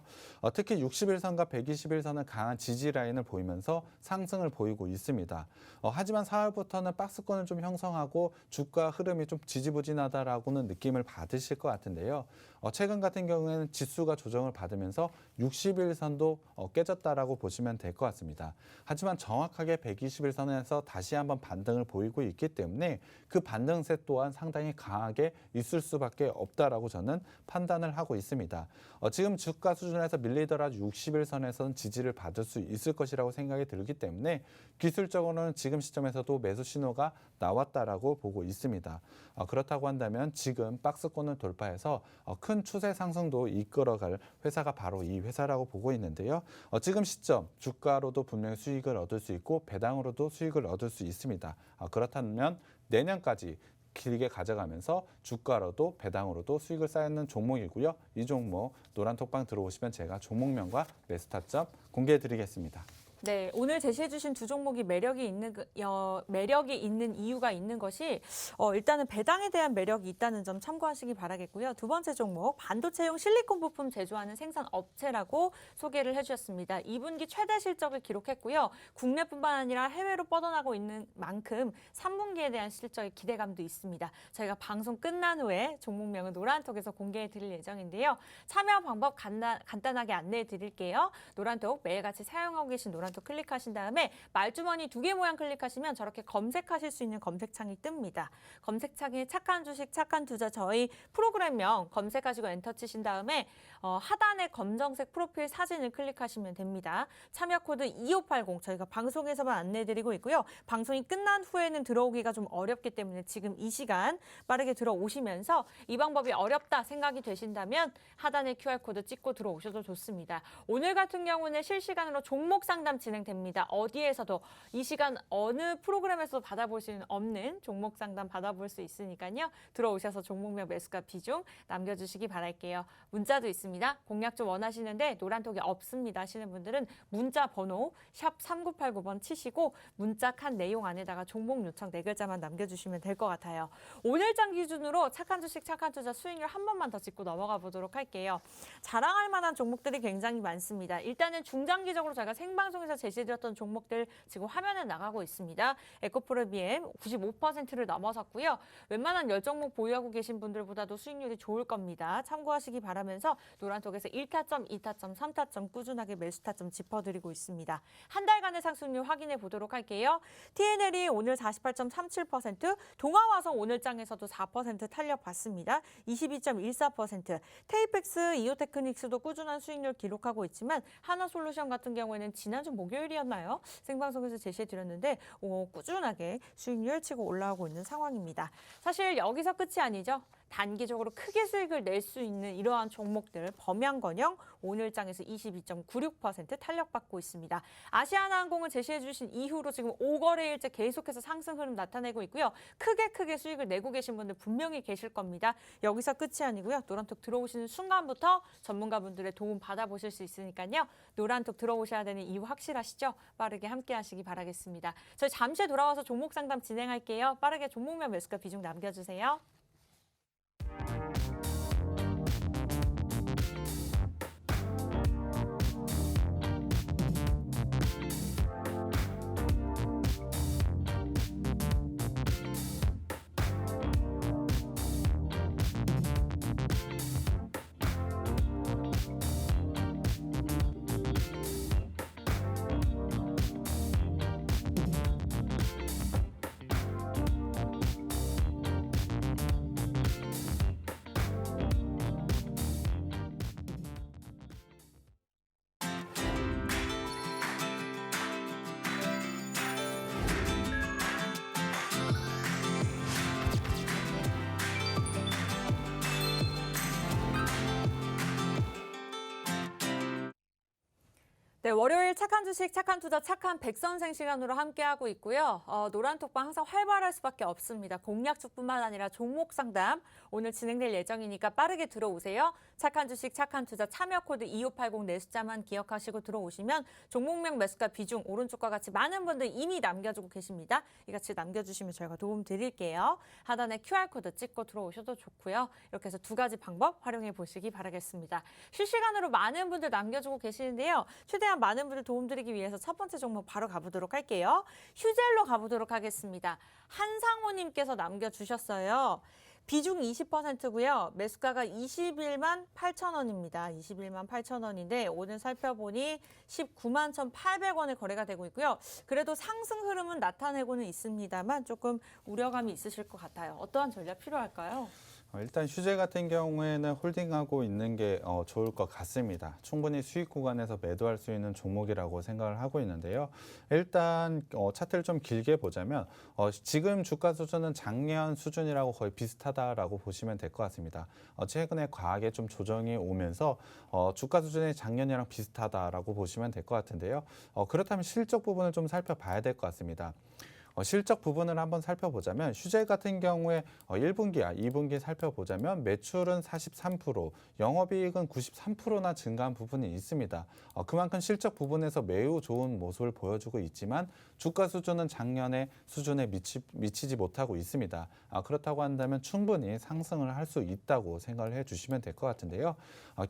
S2: 특히 60일선과 120일선은 강한 지지 라인을 보이면서 상승을 보이고 있습니다. 하지만 4월부터는 박스권을 좀 형성하고 주가 흐름이 좀 지지부진하다라고는 느낌을 받으실 것 같은데요. 최근 같은 경우에는 지수가 조정을 받으면서 60일선도 깨졌다라고 보시면 될 것 같습니다. 하지만 정확하게 120일선에서 다시 한번 반등을 보이고 있기 때문에 그 반등세 또한 상당히 강하게 있을 수밖에 없다라고 저는 판단을 하고 있습니다. 지금 주가 수준에서 밀리더라도 60일선에서는 지지를 받을 수 있을 것이라고 생각이 들기 때문에 기술적으로는 지금 시점에서도 매수 신호가 나왔다라고 보고 있습니다. 그렇다고 한다면 지금 박스권을 돌파해서 큰 추세 상승도 이끌어갈 회사가 바로 이 회사라고 보고 있는데요. 지금 시점 주가로도 분명히 수익을 얻을 수 있고 배당으로도 수익을 얻을 수 있습니다. 그렇다면 내년까지 길게 가져가면서 주가로도 배당으로도 수익을 쌓는 종목이고요. 이 종목 노란톡방 들어오시면 제가 종목명과 매수 타점 공개해 드리겠습니다.
S1: 네, 오늘 제시해주신 두 종목이 매력이 있는 이유가 있는 것이 일단은 배당에 대한 매력이 있다는 점 참고하시기 바라겠고요. 두 번째 종목, 반도체용 실리콘 부품 제조하는 생산 업체라고 소개를 해주셨습니다. 2분기 최대 실적을 기록했고요. 국내뿐만 아니라 해외로 뻗어나고 있는 만큼 3분기에 대한 실적의 기대감도 있습니다. 저희가 방송 끝난 후에 종목명은 노란톡에서 공개해 드릴 예정인데요. 참여 방법 간단하게 안내해 드릴게요. 노란톡 매일같이 사용하고 계신 노란톡 클릭하신 다음에 말주머니 2개 모양 클릭하시면 저렇게 검색하실 수 있는 검색창이 뜹니다. 검색창에 착한 주식, 착한 투자 저희 프로그램명 검색하시고 엔터 치신 다음에 하단에 검정색 프로필 사진을 클릭하시면 됩니다. 참여 코드 2580 저희가 방송에서만 안내해드리고 있고요. 방송이 끝난 후에는 들어오기가 좀 어렵기 때문에 지금 이 시간 빠르게 들어오시면서 이 방법이 어렵다 생각이 되신다면 하단에 QR코드 찍고 들어오셔도 좋습니다. 오늘 같은 경우는 실시간으로 종목 상담 진행됩니다. 어디에서도 이 시간 어느 프로그램에서도 받아볼 수는 없는 종목 상담 받아볼 수 있으니까요. 들어오셔서 종목명 매수가 비중 남겨주시기 바랄게요. 문자도 있습니다. 공략 좀 원하시는데 노란톡이 없습니다 하시는 분들은 문자 번호 샵 3989번 치시고 문자 칸 내용 안에다가 종목 요청 4글자만 남겨주시면 될 것 같아요. 오늘장 기준으로 착한 주식, 착한 투자 수익률 한 번만 더 짚고 넘어가 보도록 할게요. 자랑할 만한 종목들이 굉장히 많습니다. 일단은 중장기적으로 저희가 생방송에서 제시해드렸던 종목들 지금 화면에 나가고 있습니다. 에코프로 BM 95%를 넘어섰고요. 웬만한 10종목 보유하고 계신 분들보다도 수익률이 좋을 겁니다. 참고하시기 바라면서 노란톡에서 1타점, 2타점, 3타점 꾸준하게 매수 타점 짚어드리고 있습니다. 한 달간의 상승률 확인해 보도록 할게요. TNL이 오늘 48.37%, 동아화성 오늘장에서도 4% 탄력받습니다. 22.14%, 테이펙스, 이오테크닉스도 꾸준한 수익률 기록하고 있지만 하나솔루션 같은 경우에는 지난주 목요일이었나요? 생방송에서 제시해드렸는데 꾸준하게 수익률 치고 올라오고 있는 상황입니다. 사실 여기서 끝이 아니죠. 단기적으로 크게 수익을 낼 수 있는 이러한 종목들 범양건영 오늘장에서 22.96% 탄력받고 있습니다. 아시아나항공을 제시해 주신 이후로 지금 5거래일째 계속해서 상승 흐름 나타내고 있고요. 크게 수익을 내고 계신 분들 분명히 계실 겁니다. 여기서 끝이 아니고요. 노란톡 들어오시는 순간부터 전문가분들의 도움 받아보실 수 있으니까요. 노란톡 들어오셔야 되는 이유 확실하시죠? 빠르게 함께 하시기 바라겠습니다. 저희 잠시 후에 돌아와서 종목 상담 진행할게요. 빠르게 종목명 매수가 비중 남겨주세요. 네, 월요일 착한 주식, 착한 투자, 착한 백선생 시간으로 함께하고 있고요. 노란톡방 항상 활발할 수밖에 없습니다. 공략주뿐만 아니라 종목 상담 오늘 진행될 예정이니까 빠르게 들어오세요. 착한 주식, 착한 투자 참여 코드 2580 네 숫자만 기억하시고 들어오시면 종목명 매수가 비중 오른쪽과 같이 많은 분들 이미 남겨주고 계십니다. 이같이 남겨주시면 저희가 도움 드릴게요. 하단에 QR코드 찍고 들어오셔도 좋고요. 이렇게 해서 두 가지 방법 활용해 보시기 바라겠습니다. 실시간으로 많은 분들 남겨주고 계시는데요. 최대한 많은 분들 도움드리기 위해서 첫 번째 종목 바로 가보도록 할게요. 휴젤로 가보도록 하겠습니다. 한상호님께서 남겨주셨어요. 비중 20%고요. 매수가가 21만 8천 원입니다. 21만 8천 원인데 오늘 살펴보니 19만 1,800원에 거래가 되고 있고요. 그래도 상승 흐름은 나타내고는 있습니다만 조금 우려감이 있으실 것 같아요. 어떠한 전략 필요할까요?
S2: 일단 휴재 같은 경우에는 홀딩하고 있는 게 좋을 것 같습니다. 충분히 수익 구간에서 매도할 수 있는 종목이라고 생각을 하고 있는데요. 일단 차트를 좀 길게 보자면 지금 주가 수준은 작년 수준이라고 거의 비슷하다라고 보시면 될 것 같습니다. 최근에 과하게 좀 조정이 오면서 주가 수준이 작년이랑 비슷하다라고 보시면 될 것 같은데요. 그렇다면 실적 부분을 좀 살펴봐야 될 것 같습니다. 실적 부분을 한번 살펴보자면 휴재 같은 경우에 1분기와 2분기 살펴보자면 매출은 43%, 영업이익은 93%나 증가한 부분이 있습니다. 그만큼 실적 부분에서 매우 좋은 모습을 보여주고 있지만 주가 수준은 작년의 수준에 미치지 못하고 있습니다. 그렇다고 한다면 충분히 상승을 할 수 있다고 생각을 해주시면 될 것 같은데요.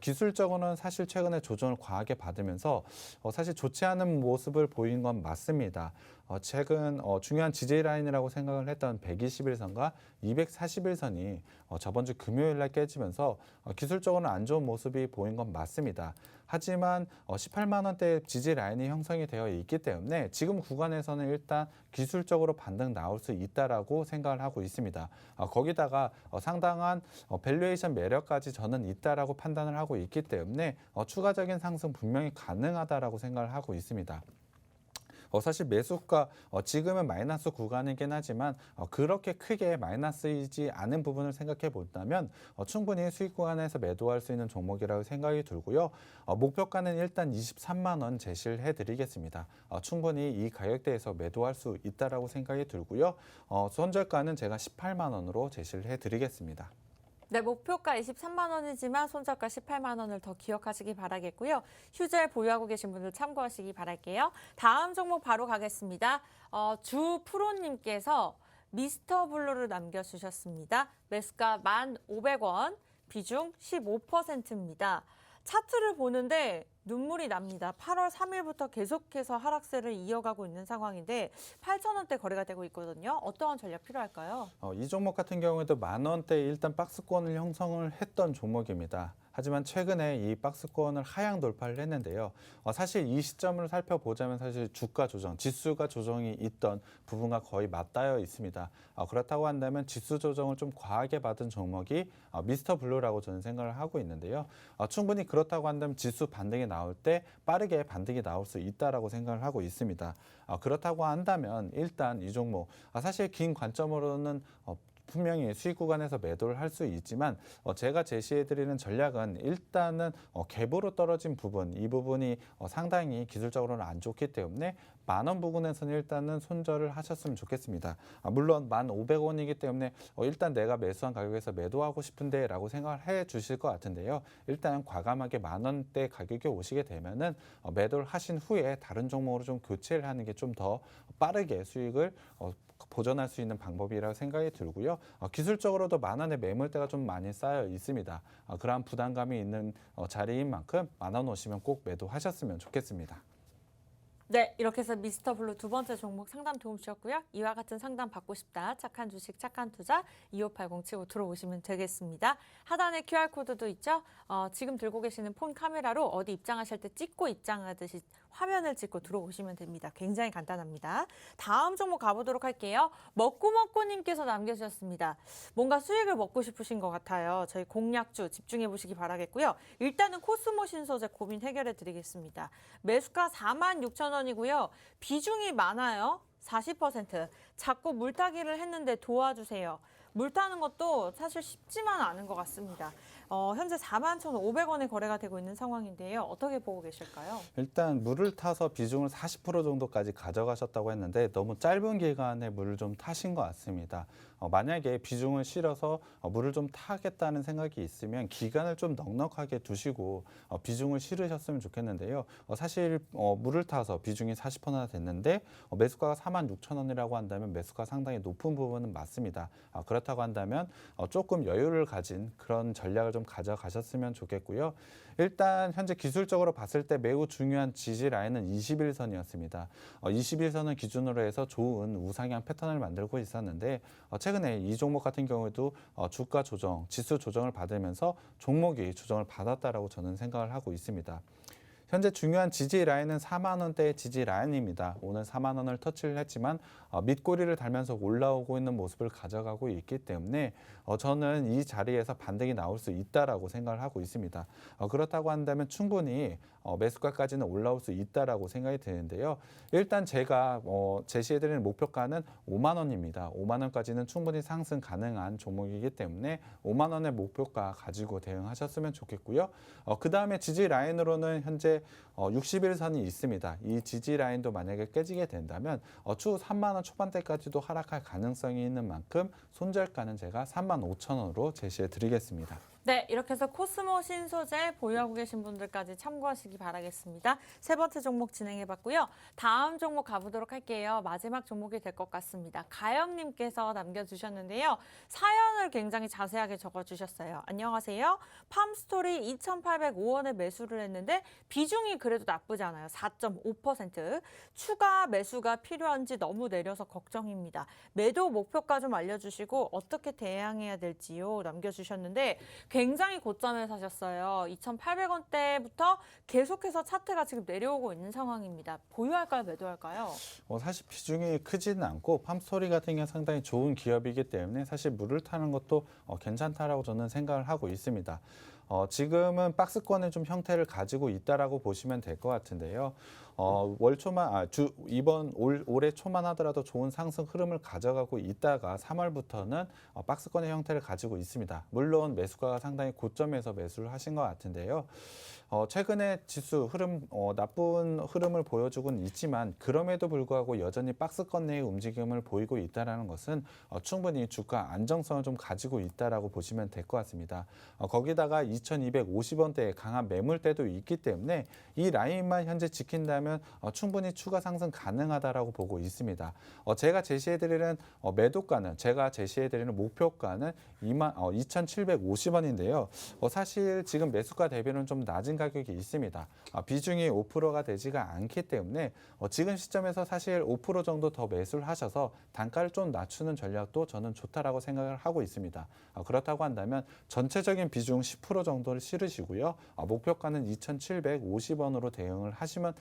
S2: 기술적으로는 사실 최근에 조정을 과하게 받으면서 사실 좋지 않은 모습을 보인 건 맞습니다. 최근 중요한 지지 라인이라고 생각을 했던 121선과 241선이 저번 주 금요일 날 깨지면서 기술적으로는 안 좋은 모습이 보인 건 맞습니다. 하지만 18만 원대 지지 라인이 형성이 되어 있기 때문에 지금 구간에서는 일단 기술적으로 반등 나올 수 있다라고 생각을 하고 있습니다. 거기다가 상당한 밸류에이션 매력까지 저는 있다라고 판단을 하고 있기 때문에 추가적인 상승 분명히 가능하다라고 생각을 하고 있습니다. 사실 매수가 지금은 마이너스 구간이긴 하지만 그렇게 크게 마이너스이지 않은 부분을 생각해 본다면 충분히 수익 구간에서 매도할 수 있는 종목이라고 생각이 들고요. 목표가는 일단 23만 원 제시를 해드리겠습니다. 충분히 이 가격대에서 매도할 수 있다라고 생각이 들고요. 손절가는 제가 18만 원으로 제시를 해드리겠습니다.
S1: 네, 목표가 23만 원이지만 손절가 18만 원을 더 기억하시기 바라겠고요. 휴젤 보유하고 계신 분들 참고하시기 바랄게요. 다음 종목 바로 가겠습니다. 주 프로님께서 미스터 블루를 남겨주셨습니다. 매수가 1,500원, 비중 15%입니다. 차트를 보는데 눈물이 납니다. 8월 3일부터 계속해서 하락세를 이어가고 있는 상황인데 8,000원대 거래가 되고 있거든요. 어떠한 전략 필요할까요?
S2: 이 종목 같은 경우에도 10,000원대 일단 박스권을 형성을 했던 종목입니다. 하지만 최근에 이 박스권을 하향 돌파를 했는데요. 사실 이 시점을 살펴보자면 사실 주가 조정, 지수가 조정이 있던 부분과 거의 맞닿아 있습니다. 그렇다고 한다면 지수 조정을 좀 과하게 받은 종목이 미스터 블루라고 저는 생각을 하고 있는데요. 충분히 그렇다고 한다면 지수 반등이 나올 때 빠르게 반등이 나올 수 있다라고 생각을 하고 있습니다. 그렇다고 한다면 일단 이 종목 사실 긴 관점으로는 분명히 수익 구간에서 매도를 할 수 있지만 제가 제시해드리는 전략은 일단은 갭으로 떨어진 부분, 이 부분이 상당히 기술적으로는 안 좋기 때문에 10,000원 부근에서는 일단은 손절을 하셨으면 좋겠습니다. 물론 1,500원이기 때문에 일단 내가 매수한 가격에서 매도하고 싶은데 라고 생각을 해 주실 것 같은데요. 일단 과감하게 10,000원대 가격에 오시게 되면은 매도를 하신 후에 다른 종목으로 좀 교체를 하는 게 좀 더 빠르게 수익을 보전할 수 있는 방법이라고 생각이 들고요. 기술적으로도 10,000원의 매물대가 좀 많이 쌓여 있습니다. 그러한 부담감이 있는 자리인 만큼 10,000원 오시면 꼭 매도하셨으면 좋겠습니다.
S1: 네, 이렇게 해서 미스터 블루 두 번째 종목 상담 도움 주셨고요. 이와 같은 상담 받고 싶다. 착한 주식, 착한 투자 2580 치고 들어오시면 되겠습니다. 하단에 QR코드도 있죠. 지금 들고 계시는 폰 카메라로 어디 입장하실 때 찍고 입장하듯이 화면을 찍고 들어오시면 됩니다. 굉장히 간단합니다. 다음 종목 가보도록 할게요. 먹고님께서 남겨주셨습니다. 뭔가 수익을 먹고 싶으신 것 같아요. 저희 공략주 집중해 보시기 바라겠고요. 일단은 코스모 신소재 고민 해결해 드리겠습니다. 매수가 46,000원이고요. 비중이 많아요. 40%. 자꾸 물타기를 했는데 도와주세요. 물 타는 것도 사실 쉽지만 않은 것 같습니다. 현재 41,500원에 거래가 되고 있는 상황인데요. 어떻게 보고 계실까요?
S2: 일단 물을 타서 비중을 40% 정도까지 가져가셨다고 했는데 너무 짧은 기간에 물을 좀 타신 것 같습니다. 만약에 비중을 실어서 물을 좀 타겠다는 생각이 있으면 기간을 좀 넉넉하게 두시고 비중을 실으셨으면 좋겠는데요. 사실 물을 타서 비중이 40%나 됐는데 매수가가 46,000원이라고 한다면 매수가 상당히 높은 부분은 맞습니다. 그렇다고 한다면 조금 여유를 가진 그런 전략을 좀 가져가셨으면 좋겠고요. 일단 현재 기술적으로 봤을 때 매우 중요한 지지 라인은 21선이었습니다. 21선을 기준으로 해서 좋은 우상향 패턴을 만들고 있었는데 최근에 이 종목 같은 경우에도 주가 조정, 지수 조정을 받으면서 종목이 조정을 받았다라고 저는 생각을 하고 있습니다. 현재 중요한 지지 라인은 4만 원대의 지지 라인입니다. 오늘 4만 원을 터치를 했지만 밑꼬리를 달면서 올라오고 있는 모습을 가져가고 있기 때문에 저는 이 자리에서 반등이 나올 수 있다라고 생각을 하고 있습니다. 그렇다고 한다면 충분히 매수가까지는 올라올 수 있다라고 생각이 드는데요. 일단 제가 제시해드리는 목표가는 5만 원입니다. 5만 원까지는 충분히 상승 가능한 종목이기 때문에 5만 원의 목표가 가지고 대응하셨으면 좋겠고요. 그 다음에 지지 라인으로는 현재 60일선이 있습니다. 이 지지 라인도 만약에 깨지게 된다면 추후 3만 원 초반대까지도 하락할 가능성이 있는 만큼 손절가는 제가 3만 5천 원으로 제시해 드리겠습니다.
S1: 네, 이렇게 해서 코스모 신소재 보유하고 계신 분들까지 참고하시기 바라겠습니다. 세 번째 종목 진행해봤고요. 다음 종목 가보도록 할게요. 마지막 종목이 될 것 같습니다. 가영님께서 남겨주셨는데요. 사연을 굉장히 자세하게 적어주셨어요. 안녕하세요. 팜스토리 2,805원에 매수를 했는데 비중이 그래도 나쁘지 않아요. 4.5%. 추가 매수가 필요한지 너무 내려서 걱정입니다. 매도 목표가 좀 알려주시고 어떻게 대응해야 될지요 남겨주셨는데 굉장히 고점에 사셨어요. 2,800원대부터 계속해서 차트가 지금 내려오고 있는 상황입니다. 보유할까요? 매도할까요?
S2: 사실 비중이 크지는 않고 팜스토리 같은 경우는 상당히 좋은 기업이기 때문에 사실 물을 타는 것도 괜찮다라고 저는 생각을 하고 있습니다. 지금은 박스권의 좀 형태를 가지고 있다라고 보시면 될 것 같은데요. 올해 초만 하더라도 좋은 상승 흐름을 가져가고 있다가 3월부터는 박스권의 형태를 가지고 있습니다. 물론 매수가가 상당히 고점에서 매수를 하신 것 같은데요. 최근에 지수 흐름 나쁜 흐름을 보여주고는 있지만 그럼에도 불구하고 여전히 박스권 내의 움직임을 보이고 있다는 것은 충분히 주가 안정성을 좀 가지고 있다라고 보시면 될 것 같습니다. 거기다가 2,250원대의 강한 매물대도 있기 때문에 이 라인만 현재 지킨다면 충분히 추가 상승 가능하다라고 보고 있습니다. 제가 제시해드리는 매도가는 제가 제시해드리는 목표가는 2,750원인데요. 사실 지금 매수가 대비는 좀 낮은 가격이 있습니다. 비중이 5%가 되지가 않기 때문에 지금 시점에서 사실 5% 정도 더 매수를 하셔서 단가를 좀 낮추는 전략도 저는 좋다라고 생각을 하고 있습니다. 그렇다고 한다면 전체적인 비중 10% 정도를 실으시고요. 목표가는 2,750원으로 대응을 하시면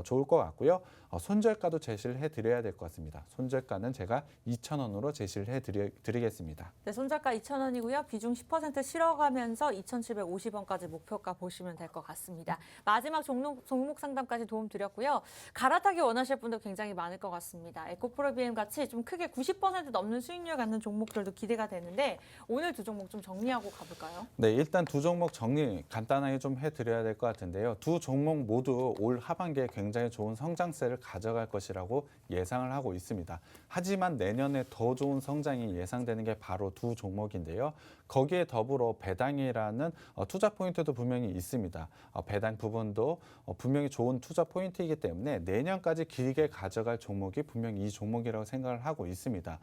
S2: 좋을 것 같고요. 손절가도 제시를 해드려야 될 것 같습니다. 손절가는 제가 2,000원으로 제시를 해드리겠습니다.
S1: 네, 손절가 2,000원이고요. 비중 10% 실어가면서 2,750원까지 목표가 보시면 될 것 같습니다. 마지막 종목 상담까지 도움 드렸고요. 갈아타기 원하실 분들 굉장히 많을 것 같습니다. 에코프로비엠 같이 좀 크게 90% 넘는 수익률 갖는 종목들도 기대가 되는데 오늘 두 종목 좀 정리하고 가볼까요?
S2: 네, 일단 두 종목 정리 간단하게 좀 해드려야 될 것 같은데요. 두 종목 모두 올 하반기에 굉장히 좋은 성장세를 가져갈 것이라고 예상을 하고 있습니다. 하지만 내년에 더 좋은 성장이 예상되는 게 바로 두 종목인데요. 거기에 더불어 배당이라는 투자 포인트도 분명히 있습니다. 배당 부분도 분명히 좋은 투자 포인트이기 때문에 내년까지 길게 가져갈 종목이 분명히 이 종목이라고 생각을 하고 있습니다.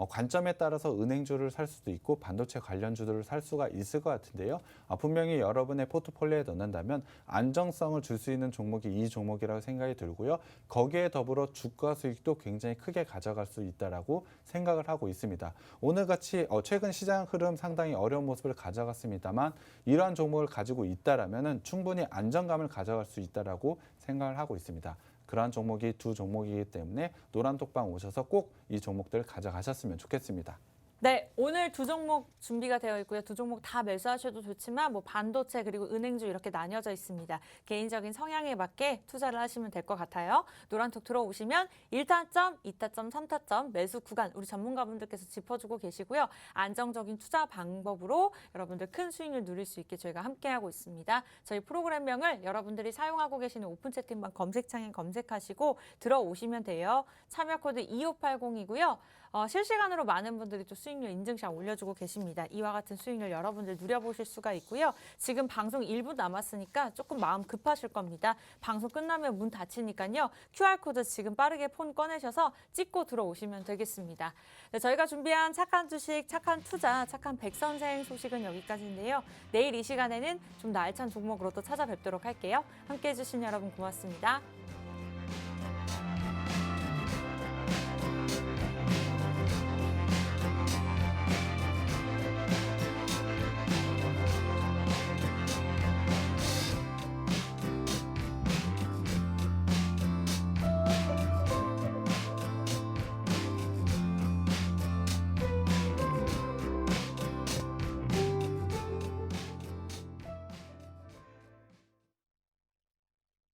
S2: 관점에 따라서 은행주를 살 수도 있고 반도체 관련주들을 살 수가 있을 것 같은데요. 분명히 여러분의 포트폴리오에 넣는다면 안정성을 줄 수 있는 종목이 이 종목이라고 생각이 들고요. 거기에 더불어 주가 수익도 굉장히 크게 가져갈 수 있다라고 생각을 하고 있습니다. 오늘같이 최근 시장 흐름 상당히 어려운 모습을 가져갔습니다만 이러한 종목을 가지고 있다라면은 충분히 안정감을 가져갈 수 있다라고 생각을 하고 있습니다. 그러한 종목이 두 종목이기 때문에 노란톡방 오셔서 꼭 이 종목들 가져가셨으면 좋겠습니다.
S1: 네, 오늘 두 종목 준비가 되어 있고요. 두 종목 다 매수하셔도 좋지만 뭐 반도체 그리고 은행주 이렇게 나뉘어져 있습니다. 개인적인 성향에 맞게 투자를 하시면 될 것 같아요. 노란톡 들어오시면 1타점, 2타점, 3타점 매수 구간 우리 전문가분들께서 짚어주고 계시고요. 안정적인 투자 방법으로 여러분들 큰 수익률 누릴 수 있게 저희가 함께하고 있습니다. 저희 프로그램명을 여러분들이 사용하고 계시는 오픈 채팅방 검색창에 검색하시고 들어오시면 돼요. 참여 코드 2580이고요. 실시간으로 많은 분들이 또 수익률 인증샷 올려주고 계십니다. 이와 같은 수익률 여러분들 누려보실 수가 있고요. 지금 방송 1분 남았으니까 조금 마음 급하실 겁니다. 방송 끝나면 문 닫히니까요. QR코드 지금 빠르게 폰 꺼내셔서 찍고 들어오시면 되겠습니다. 네, 저희가 준비한 착한 주식, 착한 투자, 착한 백선생 소식은 여기까지인데요. 내일 이 시간에는 좀 더 알찬 종목으로 또 찾아뵙도록 할게요. 함께해 주신 여러분 고맙습니다.